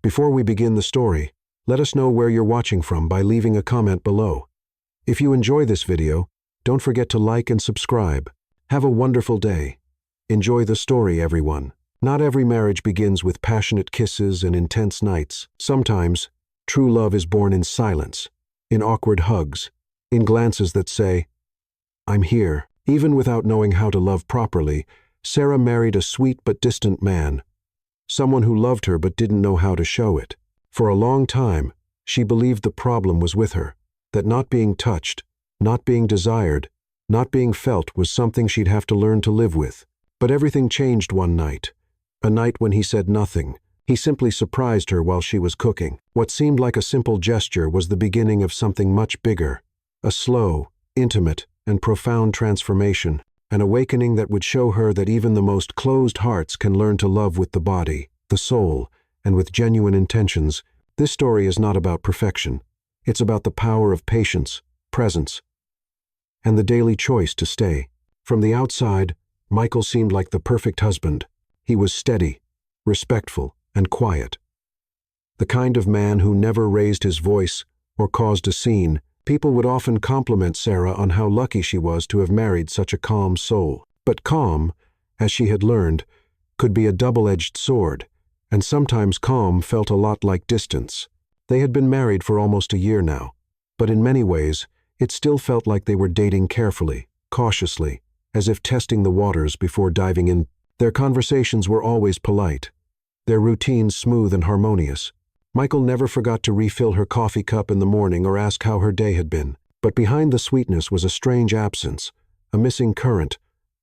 Before we begin the story, let us know where you're watching from by leaving a comment below. If you enjoy this video, don't forget to like and subscribe. Have a wonderful day. Enjoy the story, everyone. Not every marriage begins with passionate kisses and intense nights. Sometimes, true love is born in silence, in awkward hugs, in glances that say, "I'm here." Even without knowing how to love properly, Sarah married a sweet but distant man, someone who loved her but didn't know how to show it. For a long time, she believed the problem was with her, that not being touched, not being desired, not being felt was something she'd have to learn to live with. But everything changed one night, a night when he said nothing. He simply surprised her while she was cooking. What seemed like a simple gesture was the beginning of something much bigger, a slow, intimate, and profound transformation, an awakening that would show her that even the most closed hearts can learn to love with the body, the soul, and with genuine intentions. This story is not about perfection. It's about the power of patience, presence, and the daily choice to stay. From the outside, Michael seemed like the perfect husband. He was steady, respectful, and quiet. The kind of man who never raised his voice or caused a scene. People would often compliment Sarah on how lucky she was to have married such a calm soul. But calm, as she had learned, could be a double-edged sword, and sometimes calm felt a lot like distance. They had been married for almost a year now, but in many ways, it still felt like they were dating carefully, cautiously, as if testing the waters before diving in. Their conversations were always polite, their routines smooth and harmonious. Michael never forgot to refill her coffee cup in the morning or ask how her day had been. But behind the sweetness was a strange absence, a missing current,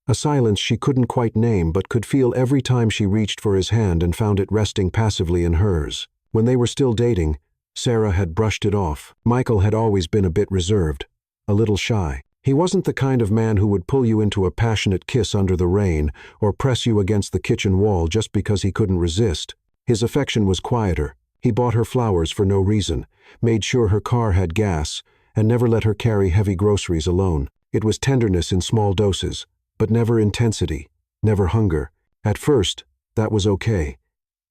a silence she couldn't quite name but could feel every time she reached for his hand and found it resting passively in hers. When they were still dating, Sarah had brushed it off. Michael had always been a bit reserved, a little shy. He wasn't the kind of man who would pull you into a passionate kiss under the rain or press you against the kitchen wall just because he couldn't resist. His affection was quieter. He bought her flowers for no reason, made sure her car had gas, and never let her carry heavy groceries alone. It was tenderness in small doses, but never intensity, never hunger. At first, that was okay.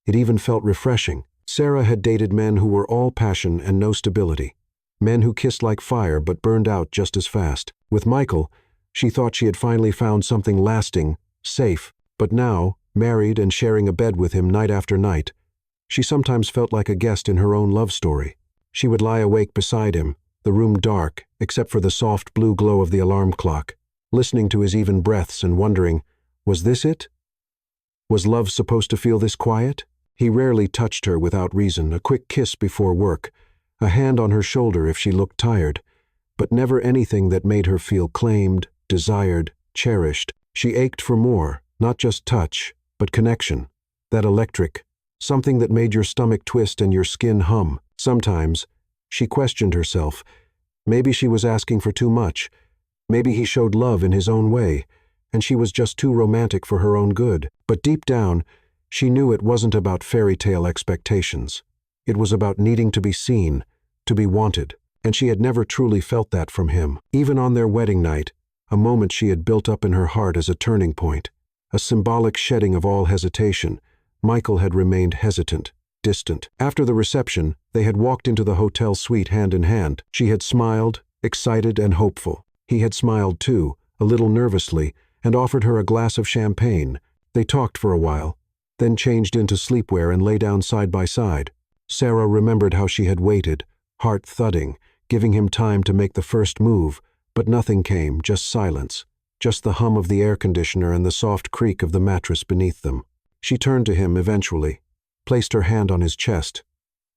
It even felt refreshing. Sarah had dated men who were all passion and no stability, men who kissed like fire but burned out just as fast. With Michael, she thought she had finally found something lasting, safe, but now, married and sharing a bed with him night after night, she sometimes felt like a guest in her own love story. She would lie awake beside him, the room dark except for the soft blue glow of the alarm clock, listening to his even breaths and wondering, was this it? Was love supposed to feel this quiet? He rarely touched her without reason, a quick kiss before work, a hand on her shoulder if she looked tired, but never anything that made her feel claimed, desired, cherished. She ached for more, not just touch, but connection, that electric, something that made your stomach twist and your skin hum. Sometimes, she questioned herself. Maybe she was asking for too much. Maybe he showed love in his own way, and she was just too romantic for her own good. But deep down, she knew it wasn't about fairy tale expectations. It was about needing to be seen, to be wanted, and she had never truly felt that from him. Even on their wedding night, a moment she had built up in her heart as a turning point, a symbolic shedding of all hesitation, Michael had remained hesitant, distant. After the reception, they had walked into the hotel suite hand in hand. She had smiled, excited and hopeful. He had smiled too, a little nervously, and offered her a glass of champagne. They talked for a while, then changed into sleepwear and lay down side by side. Sarah remembered how she had waited, heart thudding, giving him time to make the first move, but nothing came, just silence, just the hum of the air conditioner and the soft creak of the mattress beneath them. She turned to him eventually, placed her hand on his chest,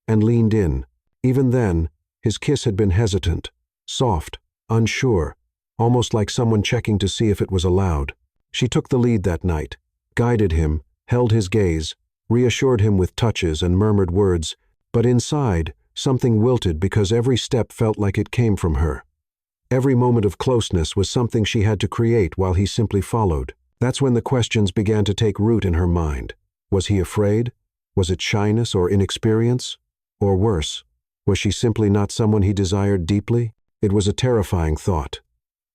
and leaned in. Even then, his kiss had been hesitant, soft, unsure, almost like someone checking to see if it was allowed. She took the lead that night, guided him, held his gaze, reassured him with touches and murmured words, but inside, something wilted because every step felt like it came from her. Every moment of closeness was something she had to create while he simply followed. That's when the questions began to take root in her mind. Was he afraid? Was it shyness or inexperience? Or worse, was she simply not someone he desired deeply? It was a terrifying thought.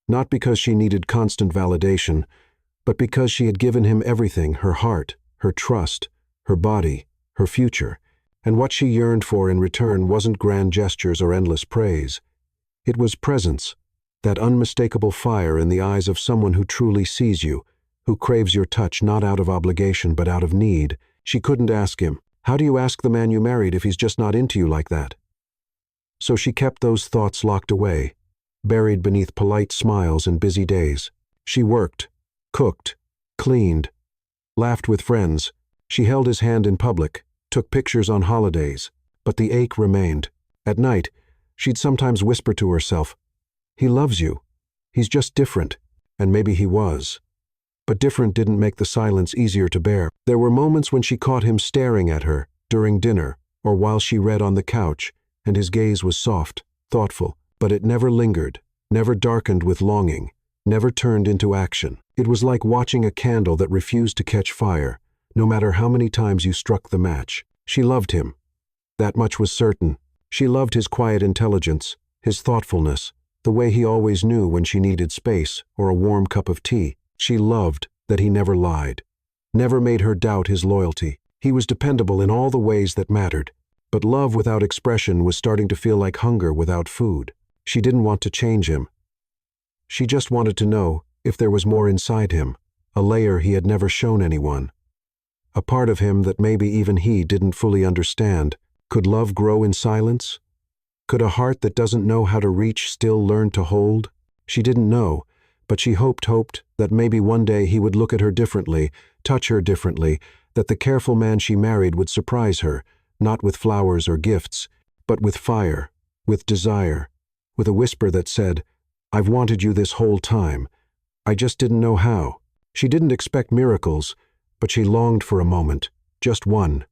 Not because she needed constant validation, but because she had given him everything, her heart, her trust, her body, her future, And what she yearned for in return wasn't grand gestures or endless praise. It was presence, that unmistakable fire in the eyes of someone who truly sees you, who craves your touch not out of obligation but out of need. She couldn't ask him, "How do you ask the man you married if he's just not into you like that?" So she kept those thoughts locked away, buried beneath polite smiles and busy days. She worked, cooked, cleaned, laughed with friends. She held his hand in public, took pictures on holidays, but the ache remained. At night, she'd sometimes whisper to herself, "He loves you. He's just different." And maybe he was. But different didn't make the silence easier to bear. There were moments when she caught him staring at her, during dinner, or while she read on the couch, and his gaze was soft, thoughtful, but it never lingered, never darkened with longing, never turned into action. It was like watching a candle that refused to catch fire, no matter how many times you struck the match. She loved him. That much was certain. She loved his quiet intelligence, his thoughtfulness, the way he always knew when she needed space or a warm cup of tea. She loved that he never lied, never made her doubt his loyalty. He was dependable in all the ways that mattered. But love without expression was starting to feel like hunger without food. She didn't want to change him. She just wanted to know if there was more inside him, a layer he had never shown anyone. A part of him that maybe even he didn't fully understand. Could love grow in silence? Could a heart that doesn't know how to reach still learn to hold? She didn't know, but she hoped that maybe one day he would look at her differently, touch her differently, that the careful man she married would surprise her, not with flowers or gifts, but with fire, with desire, with a whisper that said, "I've wanted you this whole time. I just didn't know how." She didn't expect miracles, but she longed for a moment, just one,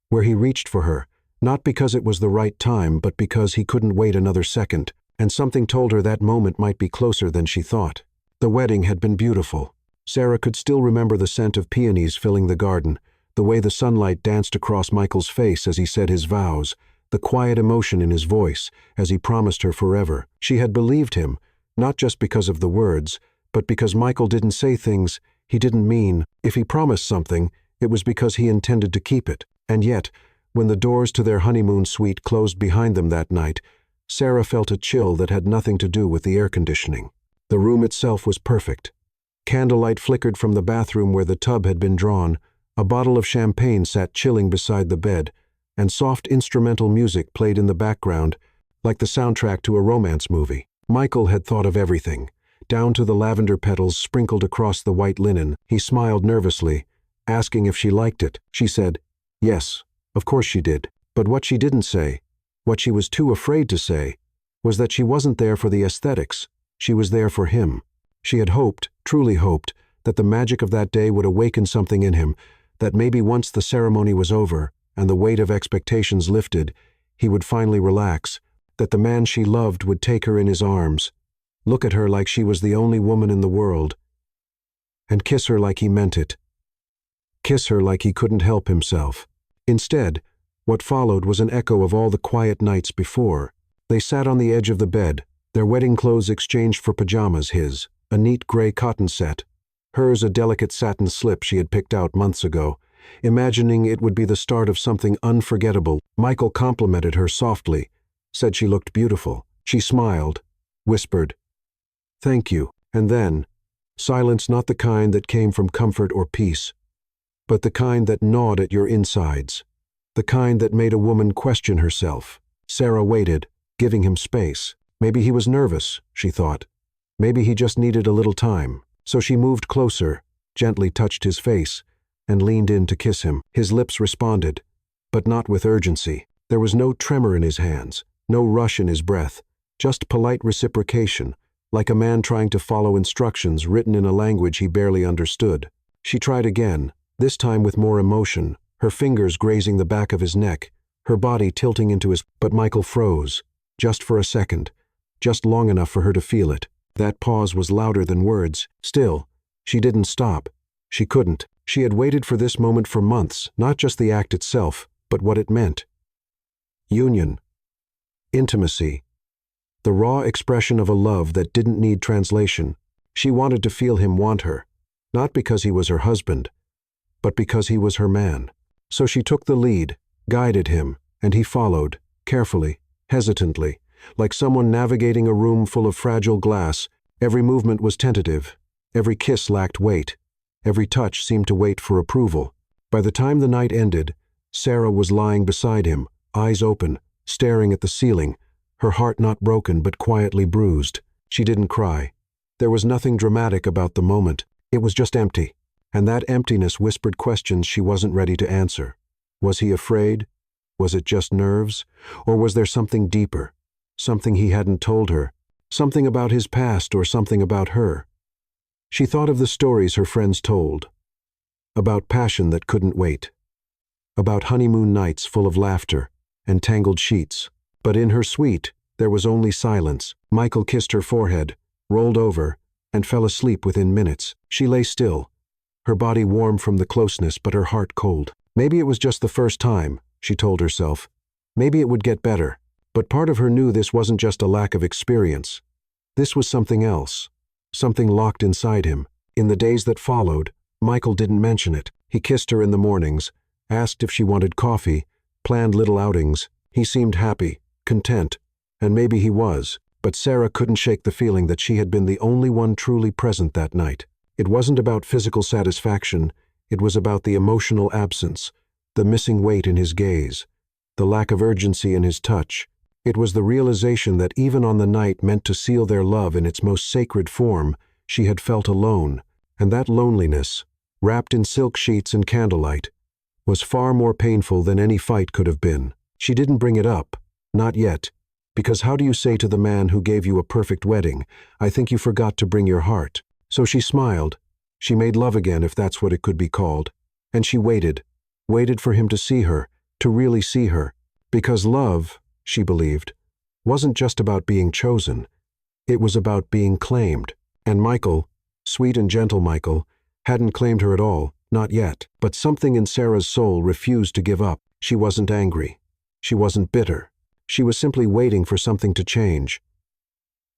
where he reached for her, not because it was the right time, but because he couldn't wait another second, and something told her that moment might be closer than she thought. The wedding had been beautiful. Sarah could still remember the scent of peonies filling the garden, the way the sunlight danced across Michael's face as he said his vows, the quiet emotion in his voice as he promised her forever. She had believed him, not just because of the words, but because Michael didn't say things he didn't mean. If he promised something, it was because he intended to keep it. And yet, when the doors to their honeymoon suite closed behind them that night, Sarah felt a chill that had nothing to do with the air conditioning. The room itself was perfect. Candlelight flickered from the bathroom where the tub had been drawn, a bottle of champagne sat chilling beside the bed, and soft instrumental music played in the background, like the soundtrack to a romance movie. Michael had thought of everything, down to the lavender petals sprinkled across the white linen. He smiled nervously, asking if she liked it. She said, yes, of course she did. But what she didn't say, what she was too afraid to say, was that she wasn't there for the aesthetics. She was there for him. She had hoped, truly hoped, that the magic of that day would awaken something in him, that maybe once the ceremony was over and the weight of expectations lifted, he would finally relax, that the man she loved would take her in his arms, look at her like she was the only woman in the world, and kiss her like he meant it. Kiss her like he couldn't help himself. Instead, what followed was an echo of all the quiet nights before. They sat on the edge of the bed, their wedding clothes exchanged for pajamas, his, a neat gray cotton set, hers a delicate satin slip she had picked out months ago, imagining it would be the start of something unforgettable. Michael complimented her softly, said she looked beautiful. She smiled, whispered, "Thank you," and then, silence not the kind that came from comfort or peace, but the kind that gnawed at your insides, the kind that made a woman question herself. Sarah waited, giving him space. Maybe he was nervous, she thought. Maybe he just needed a little time. So she moved closer, gently touched his face, and leaned in to kiss him. His lips responded, but not with urgency. There was no tremor in his hands, no rush in his breath, just polite reciprocation, like a man trying to follow instructions written in a language he barely understood. She tried again, this time with more emotion, her fingers grazing the back of his neck, her body tilting into his. But Michael froze, just for a second, just long enough for her to feel it. That pause was louder than words. Still, she didn't stop. She couldn't. She had waited for this moment for months, not just the act itself, but what it meant. Union. Intimacy. The raw expression of a love that didn't need translation. She wanted to feel him want her, not because he was her husband, but because he was her man. So she took the lead, guided him, and he followed, carefully, hesitantly, like someone navigating a room full of fragile glass. Every movement was tentative. Every kiss lacked weight. Every touch seemed to wait for approval. By the time the night ended, Sarah was lying beside him, eyes open, staring at the ceiling, her heart not broken but quietly bruised. She didn't cry. There was nothing dramatic about the moment. It was just empty. And that emptiness whispered questions she wasn't ready to answer. Was he afraid? Was it just nerves? Or was there something deeper? Something he hadn't told her? Something about his past or something about her? She thought of the stories her friends told. About passion that couldn't wait. About honeymoon nights full of laughter and tangled sheets. But in her suite, there was only silence. Michael kissed her forehead, rolled over, and fell asleep within minutes. She lay still, her body warm from the closeness but her heart cold. Maybe it was just the first time, she told herself. Maybe it would get better. But part of her knew this wasn't just a lack of experience. This was something else, something locked inside him. In the days that followed, Michael didn't mention it. He kissed her in the mornings, asked if she wanted coffee, planned little outings. He seemed happy, content, and maybe he was, but Sarah couldn't shake the feeling that she had been the only one truly present that night. It wasn't about physical satisfaction, it was about the emotional absence, the missing weight in his gaze, the lack of urgency in his touch. It was the realization that even on the night meant to seal their love in its most sacred form, she had felt alone, and that loneliness, wrapped in silk sheets and candlelight, was far more painful than any fight could have been. She didn't bring it up, not yet, because how do you say to the man who gave you a perfect wedding, "I think you forgot to bring your heart"? So she smiled. She made love again, if that's what it could be called. And she waited for him to see her, to really see her. Because love, she believed, wasn't just about being chosen. It was about being claimed. And Michael, sweet and gentle Michael, hadn't claimed her at all, not yet. But something in Sarah's soul refused to give up. She wasn't angry. She wasn't bitter. She was simply waiting for something to change.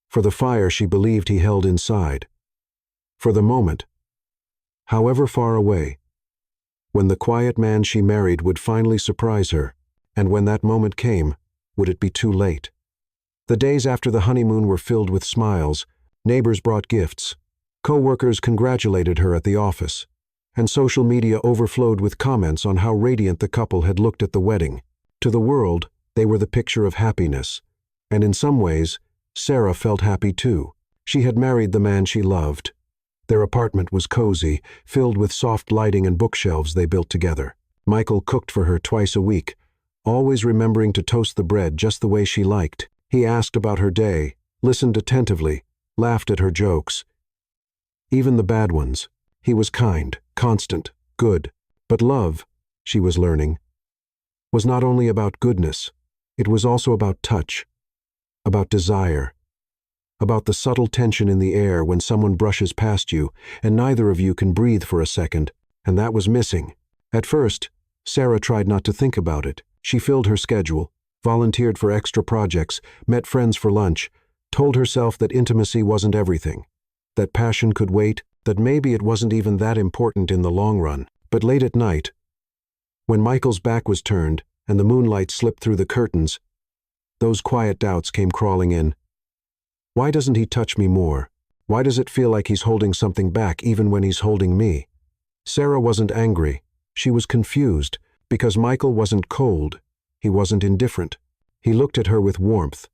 For the fire she believed he held inside. For the moment, however far away, when the quiet man she married would finally surprise her, and when that moment came, would it be too late? The days after the honeymoon were filled with smiles. Neighbors brought gifts. Co-workers congratulated her at the office. And social media overflowed with comments on how radiant the couple had looked at the wedding. To the world, they were the picture of happiness. And in some ways, Sarah felt happy too. She had married the man she loved. Their apartment was cozy, filled with soft lighting and bookshelves they built together. Michael cooked for her twice a week, always remembering to toast the bread just the way she liked. He asked about her day, listened attentively, laughed at her jokes. Even the bad ones. He was kind, constant, good. But love, she was learning, was not only about goodness, it was also about touch, about desire, about the subtle tension in the air when someone brushes past you and neither of you can breathe for a second, and that was missing. At first, Sarah tried not to think about it. She filled her schedule, volunteered for extra projects, met friends for lunch, told herself that intimacy wasn't everything, that passion could wait, that maybe it wasn't even that important in the long run. But late at night, when Michael's back was turned and the moonlight slipped through the curtains, those quiet doubts came crawling in. Why doesn't he touch me more? Why does it feel like he's holding something back even when he's holding me? Sarah wasn't angry. She was confused, because Michael wasn't cold. He wasn't indifferent. He looked at her with warmth,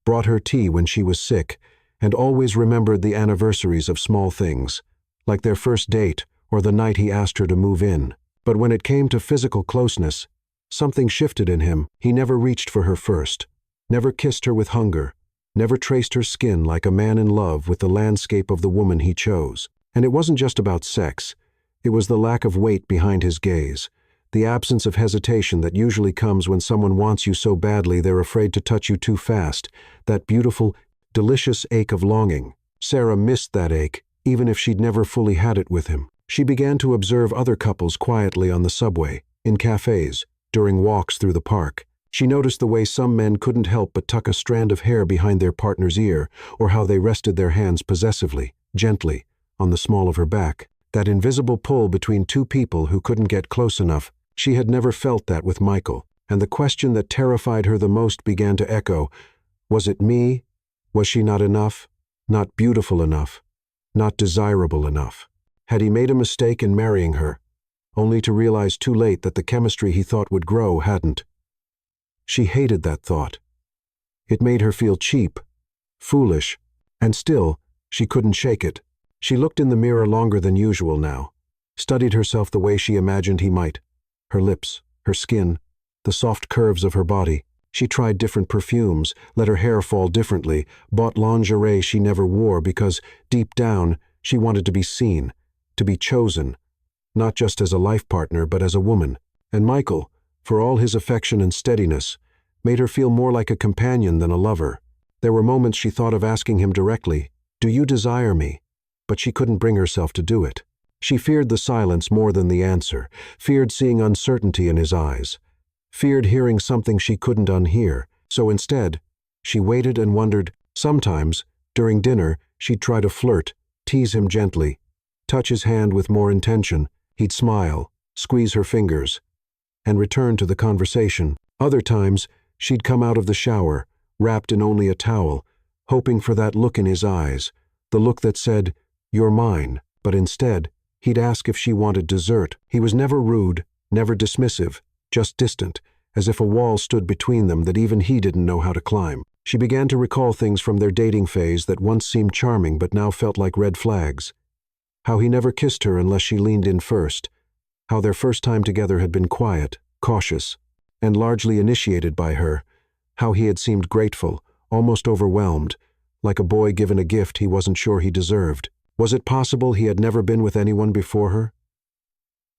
brought her tea when she was sick, and always remembered the anniversaries of small things, like their first date or the night he asked her to move in. But when it came to physical closeness, something shifted in him. He never reached for her first, never kissed her with hunger, never traced her skin like a man in love with the landscape of the woman he chose. And it wasn't just about sex. It was the lack of weight behind his gaze, the absence of hesitation that usually comes when someone wants you so badly they're afraid to touch you too fast, that beautiful, delicious ache of longing. Sarah missed that ache, even if she'd never fully had it with him. She began to observe other couples quietly on the subway, in cafes, during walks through the park. She noticed the way some men couldn't help but tuck a strand of hair behind their partner's ear, or how they rested their hands possessively, gently, on the small of her back. That invisible pull between two people who couldn't get close enough. She had never felt that with Michael, and the question that terrified her the most began to echo. Was it me? Was she not enough? Not beautiful enough? Not desirable enough? Had he made a mistake in marrying her, only to realize too late that the chemistry he thought would grow hadn't? She hated that thought. It made her feel cheap, foolish, and still, she couldn't shake it. She looked in the mirror longer than usual now, studied herself the way she imagined he might. Her lips, her skin, the soft curves of her body. She tried different perfumes, let her hair fall differently, bought lingerie she never wore because, deep down, she wanted to be seen, to be chosen, not just as a life partner but as a woman. And Michael, for all his affection and steadiness, made her feel more like a companion than a lover. There were moments she thought of asking him directly, "Do you desire me?" But she couldn't bring herself to do it. She feared the silence more than the answer, feared seeing uncertainty in his eyes, feared hearing something she couldn't unhear. So instead, she waited and wondered. Sometimes, during dinner, she'd try to flirt, tease him gently, touch his hand with more intention. He'd smile, squeeze her fingers, and return to the conversation. Other times, she'd come out of the shower, wrapped in only a towel, hoping for that look in his eyes, the look that said, "You're mine." But instead, he'd ask if she wanted dessert. He was never rude, never dismissive, just distant, as if a wall stood between them that even he didn't know how to climb. She began to recall things from their dating phase that once seemed charming but now felt like red flags. How he never kissed her unless she leaned in first. How their first time together had been quiet, cautious, and largely initiated by her. How he had seemed grateful, almost overwhelmed, like a boy given a gift he wasn't sure he deserved. Was it possible he had never been with anyone before her?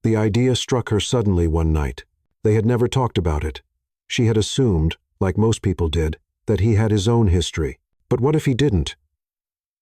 The idea struck her suddenly one night. They had never talked about it. She had assumed, like most people did, that he had his own history. But what if he didn't?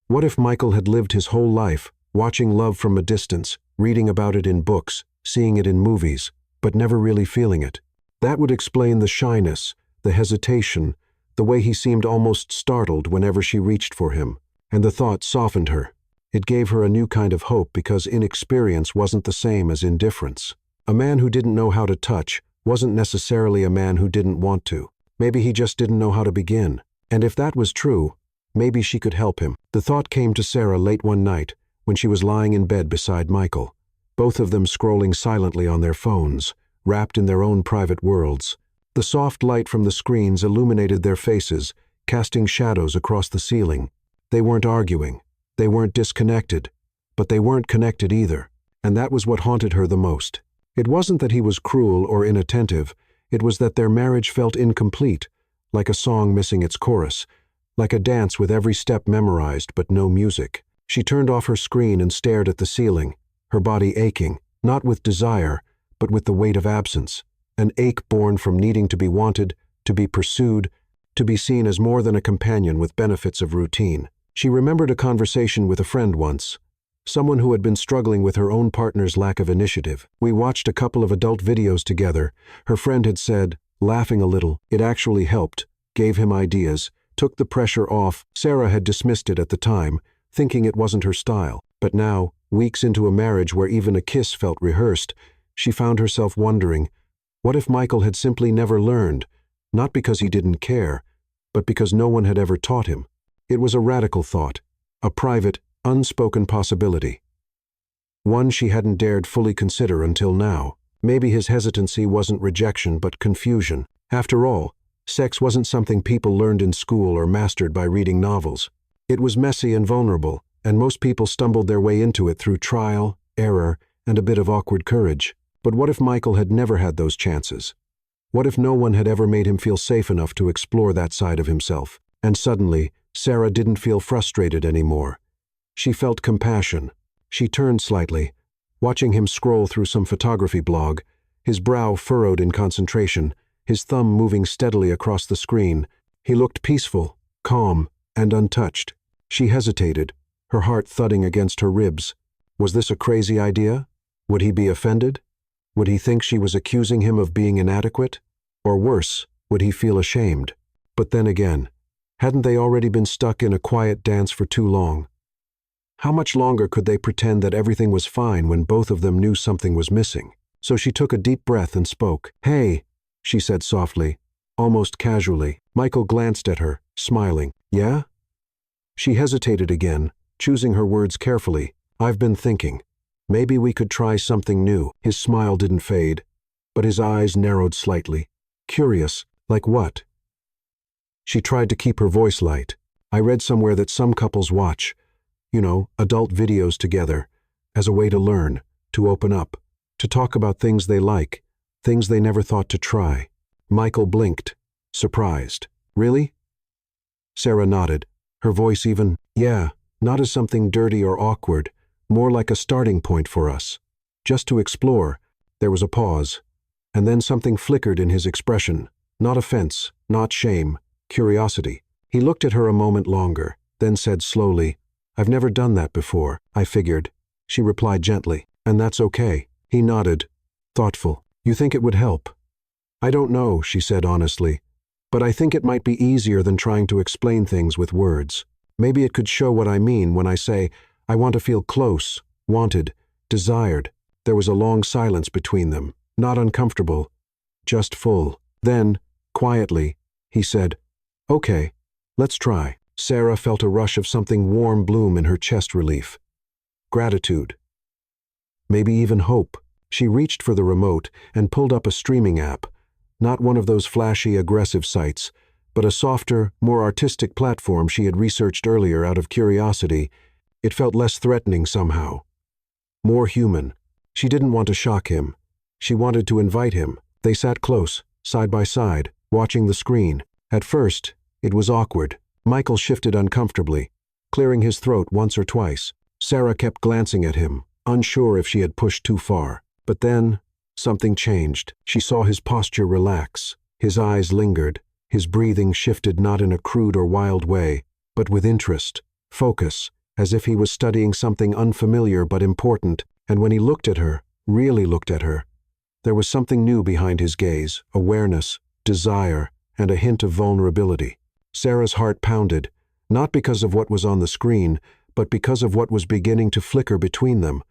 What if Michael had lived his whole life, watching love from a distance, reading about it in books, seeing it in movies, but never really feeling it? That would explain the shyness, the hesitation, the way he seemed almost startled whenever she reached for him. And the thought softened her. It gave her a new kind of hope because inexperience wasn't the same as indifference. A man who didn't know how to touch wasn't necessarily a man who didn't want to. Maybe he just didn't know how to begin. And if that was true, maybe she could help him. The thought came to Sarah late one night when she was lying in bed beside Michael, both of them scrolling silently on their phones, wrapped in their own private worlds. The soft light from the screens illuminated their faces, casting shadows across the ceiling. They weren't arguing. They weren't disconnected. But they weren't connected either. And that was what haunted her the most. It wasn't that he was cruel or inattentive. It was that their marriage felt incomplete, like a song missing its chorus, like a dance with every step memorized but no music. She turned off her screen and stared at the ceiling, her body aching, not with desire, but with the weight of absence, an ache born from needing to be wanted, to be pursued, to be seen as more than a companion with benefits of routine. She remembered a conversation with a friend once, someone who had been struggling with her own partner's lack of initiative. We watched a couple of adult videos together. Her friend had said, laughing a little, it actually helped, gave him ideas, took the pressure off. Sarah had dismissed it at the time, thinking it wasn't her style. But now, weeks into a marriage where even a kiss felt rehearsed, she found herself wondering, what if Michael had simply never learned, not because he didn't care, but because no one had ever taught him? It was a radical thought, a private, unspoken possibility. One she hadn't dared fully consider until now. Maybe his hesitancy wasn't rejection but confusion. After all, sex wasn't something people learned in school or mastered by reading novels. It was messy and vulnerable, and most people stumbled their way into it through trial, error, and a bit of awkward courage. But what if Michael had never had those chances? What if no one had ever made him feel safe enough to explore that side of himself? And suddenly, Sarah didn't feel frustrated anymore. She felt compassion. She turned slightly, watching him scroll through some photography blog, his brow furrowed in concentration, his thumb moving steadily across the screen. He looked peaceful, calm, and untouched. She hesitated, her heart thudding against her ribs. Was this a crazy idea? Would he be offended? Would he think she was accusing him of being inadequate? Or worse, would he feel ashamed? But then again, hadn't they already been stuck in a quiet dance for too long? How much longer could they pretend that everything was fine when both of them knew something was missing? So she took a deep breath and spoke. "Hey, she said softly, almost casually. Michael glanced at her, smiling. Yeah? She hesitated again, choosing her words carefully. I've been thinking. Maybe we could try something new. His smile didn't fade, but his eyes narrowed slightly. Curious, like what? She tried to keep her voice light. I read somewhere that some couples watch, adult videos together, as a way to learn, to open up, to talk about things they like, things they never thought to try. Michael blinked, surprised. Really? Sarah nodded, her voice even, yeah, not as something dirty or awkward, more like a starting point for us. Just to explore. There was a pause, and then something flickered in his expression. Not offense, not shame, curiosity. He looked at her a moment longer, then said slowly, I've never done that before, I figured. She replied gently, and that's okay. He nodded, thoughtful. You think it would help? I don't know, she said honestly, but I think it might be easier than trying to explain things with words. Maybe it could show what I mean when I say, I want to feel close, wanted, desired. There was a long silence between them, not uncomfortable, just full. Then, quietly, he said, Okay, let's try. Sarah felt a rush of something warm bloom in her chest relief. Gratitude. Maybe even hope. She reached for the remote and pulled up a streaming app, not one of those flashy, aggressive sites, but a softer, more artistic platform she had researched earlier out of curiosity. It felt less threatening somehow. More human. She didn't want to shock him. She wanted to invite him. They sat close, side by side, watching the screen. At first, it was awkward. Michael shifted uncomfortably, clearing his throat once or twice. Sarah kept glancing at him, unsure if she had pushed too far. But then, something changed. She saw his posture relax. His eyes lingered. His breathing shifted not in a crude or wild way, but with interest, focus, as if he was studying something unfamiliar but important. And when he looked at her, really looked at her, there was something new behind his gaze, awareness, desire, and a hint of vulnerability. Sarah's heart pounded, not because of what was on the screen, but because of what was beginning to flicker between them.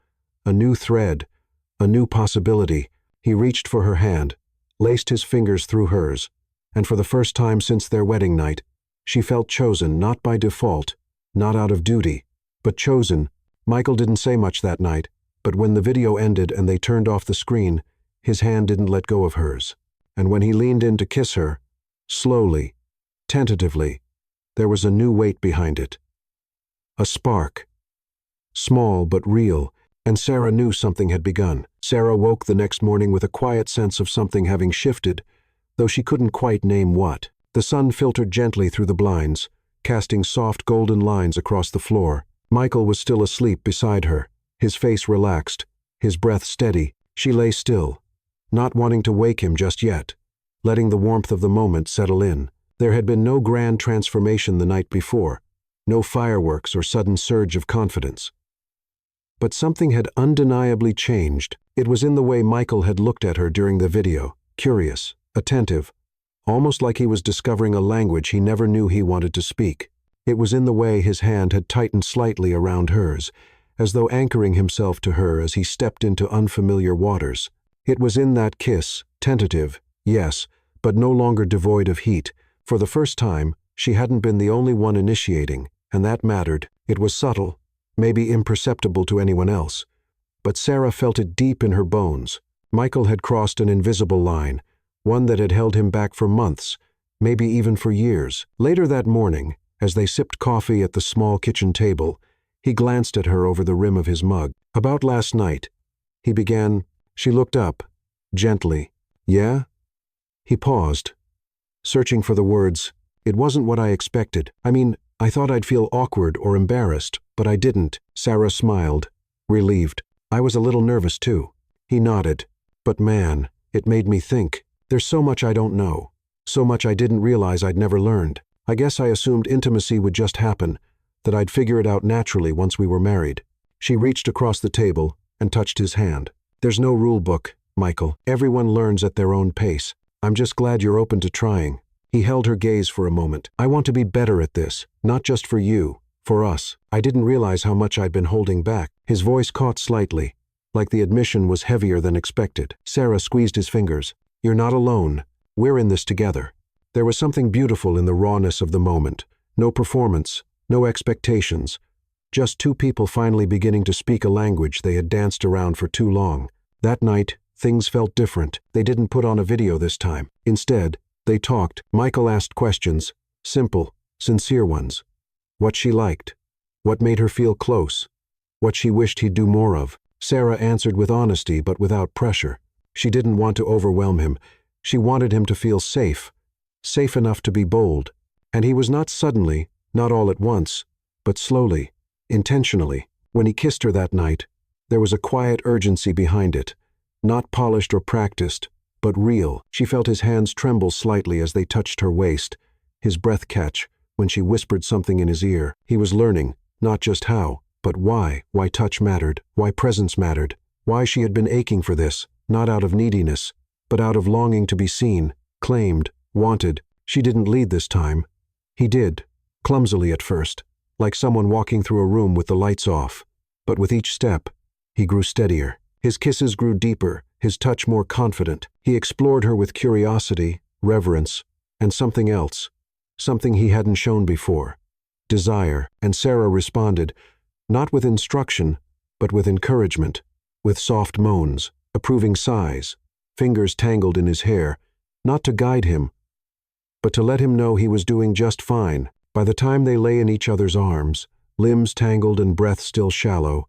A new thread, a new possibility. He reached for her hand, laced his fingers through hers, and for the first time since their wedding night, she felt chosen not by default, not out of duty, but chosen. Michael didn't say much that night, but when the video ended and they turned off the screen, his hand didn't let go of hers. And when he leaned in to kiss her, slowly, tentatively, there was a new weight behind it. A spark. Small but real, and Sarah knew something had begun. Sarah woke the next morning with a quiet sense of something having shifted, though she couldn't quite name what. The sun filtered gently through the blinds, casting soft golden lines across the floor. Michael was still asleep beside her, his face relaxed, his breath steady. She lay still, not wanting to wake him just yet, letting the warmth of the moment settle in. There had been no grand transformation the night before, no fireworks or sudden surge of confidence. But something had undeniably changed. It was in the way Michael had looked at her during the video, curious, attentive, almost like he was discovering a language he never knew he wanted to speak. It was in the way his hand had tightened slightly around hers, as though anchoring himself to her as he stepped into unfamiliar waters. It was in that kiss, tentative, yes, but no longer devoid of heat. For the first time, she hadn't been the only one initiating, and that mattered. It was subtle, maybe imperceptible to anyone else, but Sarah felt it deep in her bones. Michael had crossed an invisible line, one that had held him back for months, maybe even for years. Later that morning, as they sipped coffee at the small kitchen table, he glanced at her over the rim of his mug. About last night, he began. She looked up, gently. Yeah? He paused, searching for the words. It wasn't what I expected. I thought I'd feel awkward or embarrassed, but I didn't. Sarah smiled, relieved. I was a little nervous too. He nodded. But man, it made me think. There's so much I don't know. So much I didn't realize I'd never learned. I guess I assumed intimacy would just happen, that I'd figure it out naturally once we were married. She reached across the table and touched his hand. There's no rule book, Michael. Everyone learns at their own pace. I'm just glad you're open to trying. He held her gaze for a moment. I want to be better at this, not just for you, for us. I didn't realize how much I'd been holding back. His voice caught slightly, like the admission was heavier than expected. Sarah squeezed his fingers. You're not alone. We're in this together. There was something beautiful in the rawness of the moment. No performance, no expectations. Just two people finally beginning to speak a language they had danced around for too long. That night, things felt different. They didn't put on a video this time. Instead, they talked. Michael asked questions, simple, sincere ones. What she liked. What made her feel close. What she wished he'd do more of. Sarah answered with honesty but without pressure. She didn't want to overwhelm him. She wanted him to feel safe. Safe enough to be bold. And he was not suddenly, not all at once, but slowly, intentionally. When he kissed her that night, there was a quiet urgency behind it. Not polished or practiced, but real. She felt his hands tremble slightly as they touched her waist, his breath catch when she whispered something in his ear. He was learning, not just how, but why touch mattered, why presence mattered, why she had been aching for this, not out of neediness, but out of longing to be seen, claimed, wanted. She didn't lead this time. He did, clumsily at first, like someone walking through a room with the lights off. But with each step, he grew steadier. His kisses grew deeper, his touch more confident. He explored her with curiosity, reverence, and something else, something he hadn't shown before, desire. And Sarah responded, not with instruction, but with encouragement, with soft moans, approving sighs, fingers tangled in his hair, not to guide him, but to let him know he was doing just fine. By the time they lay in each other's arms, limbs tangled and breath still shallow,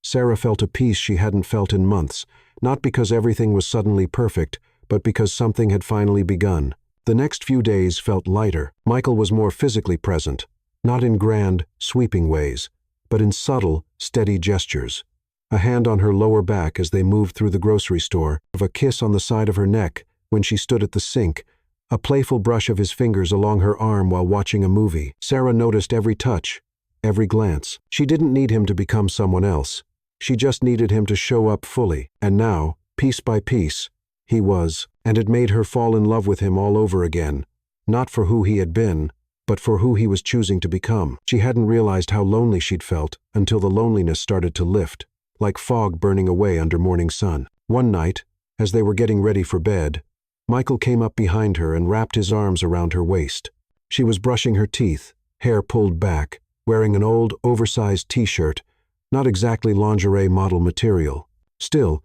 Sarah felt a peace she hadn't felt in months, not because everything was suddenly perfect, but because something had finally begun. The next few days felt lighter. Michael was more physically present, not in grand, sweeping ways, but in subtle, steady gestures. A hand on her lower back as they moved through the grocery store, a kiss on the side of her neck when she stood at the sink, a playful brush of his fingers along her arm while watching a movie. Sarah noticed every touch, every glance. She didn't need him to become someone else. She just needed him to show up fully. And now, piece by piece, he was, and it made her fall in love with him all over again, not for who he had been, but for who he was choosing to become. She hadn't realized how lonely she'd felt until the loneliness started to lift, like fog burning away under morning sun. One night, as they were getting ready for bed, Michael came up behind her and wrapped his arms around her waist. She was brushing her teeth, hair pulled back, wearing an old, oversized t-shirt, not exactly lingerie model material. Still,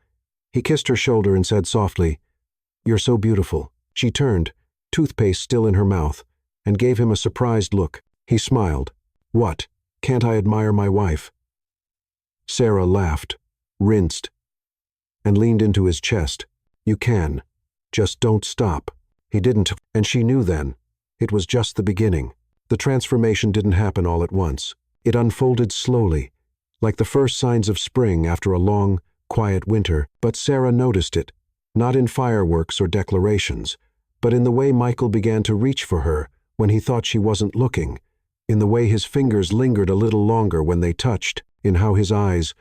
he kissed her shoulder and said softly, "You're so beautiful." She turned, toothpaste still in her mouth, and gave him a surprised look. He smiled. "What? Can't I admire my wife?" Sarah laughed, rinsed, and leaned into his chest. "You can. Just don't stop." He didn't, and she knew then. It was just the beginning. The transformation didn't happen all at once. It unfolded slowly, like the first signs of spring after a long, quiet winter. But Sarah noticed it, not in fireworks or declarations, but in the way Michael began to reach for her when he thought she wasn't looking, in the way his fingers lingered a little longer when they touched, in how his eyes,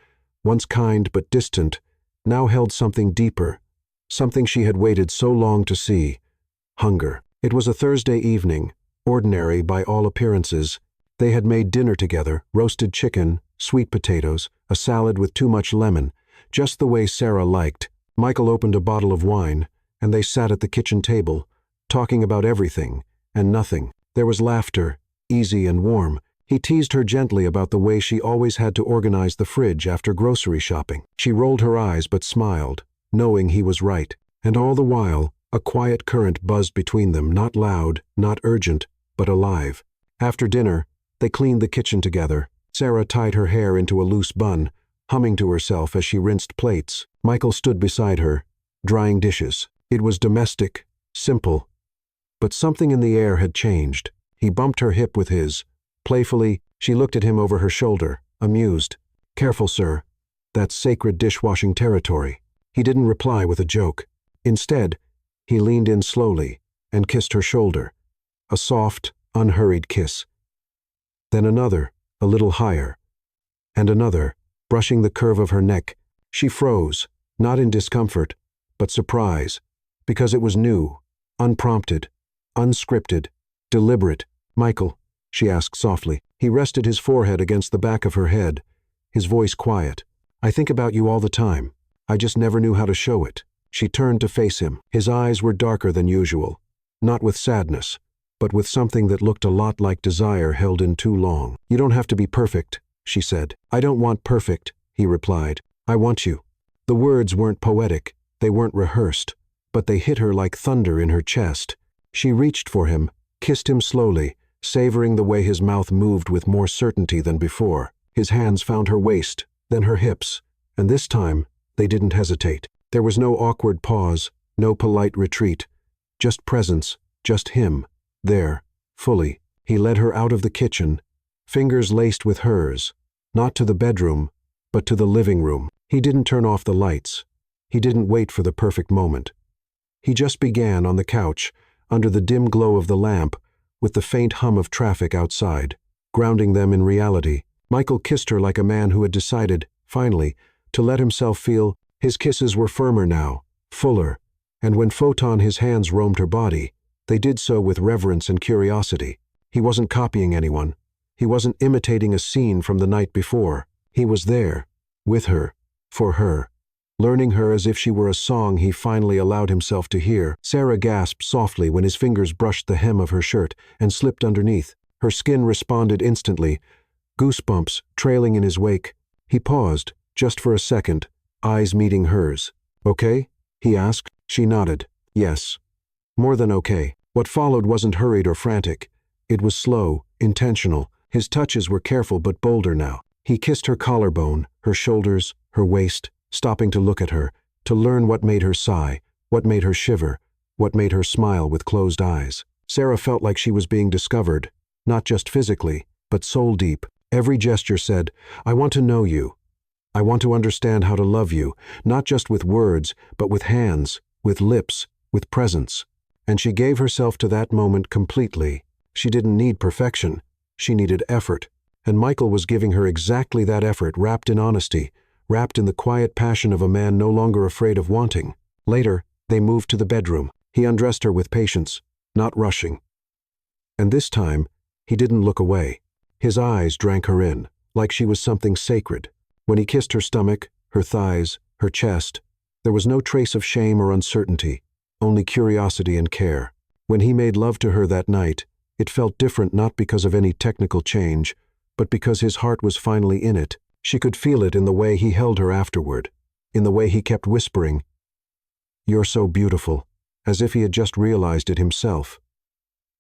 once kind but distant, now held something deeper, something she had waited so long to see: hunger. It was a Thursday evening, ordinary by all appearances. They had made dinner together, roasted chicken, sweet potatoes, a salad with too much lemon, just the way Sarah liked. Michael opened a bottle of wine, and they sat at the kitchen table, talking about everything and nothing. There was laughter, easy and warm. He teased her gently about the way she always had to organize the fridge after grocery shopping. She rolled her eyes but smiled, knowing he was right. And all the while, a quiet current buzzed between them, not loud, not urgent, but alive. After dinner, they cleaned the kitchen together. Sarah tied her hair into a loose bun, humming to herself as she rinsed plates. Michael stood beside her, drying dishes. It was domestic, simple, but something in the air had changed. He bumped her hip with his. Playfully, she looked at him over her shoulder, amused. "Careful, sir. That's sacred dishwashing territory." He didn't reply with a joke. Instead, he leaned in slowly and kissed her shoulder. A soft, unhurried kiss. Then another, a little higher. And another, brushing the curve of her neck. She froze, not in discomfort, but surprise, because it was new, unprompted, unscripted, deliberate. "Michael," she asked softly. He rested his forehead against the back of her head, his voice quiet. "I think about you all the time. I just never knew how to show it." She turned to face him. His eyes were darker than usual, not with sadness, but with something that looked a lot like desire held in too long. "You don't have to be perfect," she said. "I don't want perfect," he replied. "I want you." The words weren't poetic, they weren't rehearsed, but they hit her like thunder in her chest. She reached for him, kissed him slowly, savoring the way his mouth moved with more certainty than before. His hands found her waist, then her hips, and this time they didn't hesitate. There was no awkward pause, no polite retreat, just presence, just him, there, fully. He led her out of the kitchen, fingers laced with hers, not to the bedroom, but to the living room. He didn't turn off the lights. He didn't wait for the perfect moment. He just began on the couch, under the dim glow of the lamp, with the faint hum of traffic outside, grounding them in reality. Michael kissed her like a man who had decided, finally, to let himself feel. His kisses were firmer now, fuller, and when Photon his hands roamed her body, they did so with reverence and curiosity. He wasn't copying anyone. He wasn't imitating a scene from the night before. He was there, with her, for her, learning her as if she were a song he finally allowed himself to hear. Sarah gasped softly when his fingers brushed the hem of her shirt and slipped underneath. Her skin responded instantly, goosebumps trailing in his wake. He paused, just for a second, eyes meeting hers. "Okay?" he asked. She nodded. "Yes." More than okay. What followed wasn't hurried or frantic. It was slow, intentional. His touches were careful but bolder now. He kissed her collarbone, her shoulders, her waist, stopping to look at her, to learn what made her sigh, what made her shiver, what made her smile with closed eyes. Sarah felt like she was being discovered, not just physically, but soul deep. Every gesture said, "I want to know you. I want to understand how to love you, not just with words, but with hands, with lips, with presence." And she gave herself to that moment completely. She didn't need perfection. She needed effort. And Michael was giving her exactly that effort, wrapped in honesty, wrapped in the quiet passion of a man no longer afraid of wanting. Later, they moved to the bedroom. He undressed her with patience, not rushing. And this time, he didn't look away. His eyes drank her in, like she was something sacred. When he kissed her stomach, her thighs, her chest, there was no trace of shame or uncertainty, only curiosity and care. When he made love to her that night, it felt different not because of any technical change, but because his heart was finally in it. She could feel it in the way he held her afterward, in the way he kept whispering, "You're so beautiful," as if he had just realized it himself.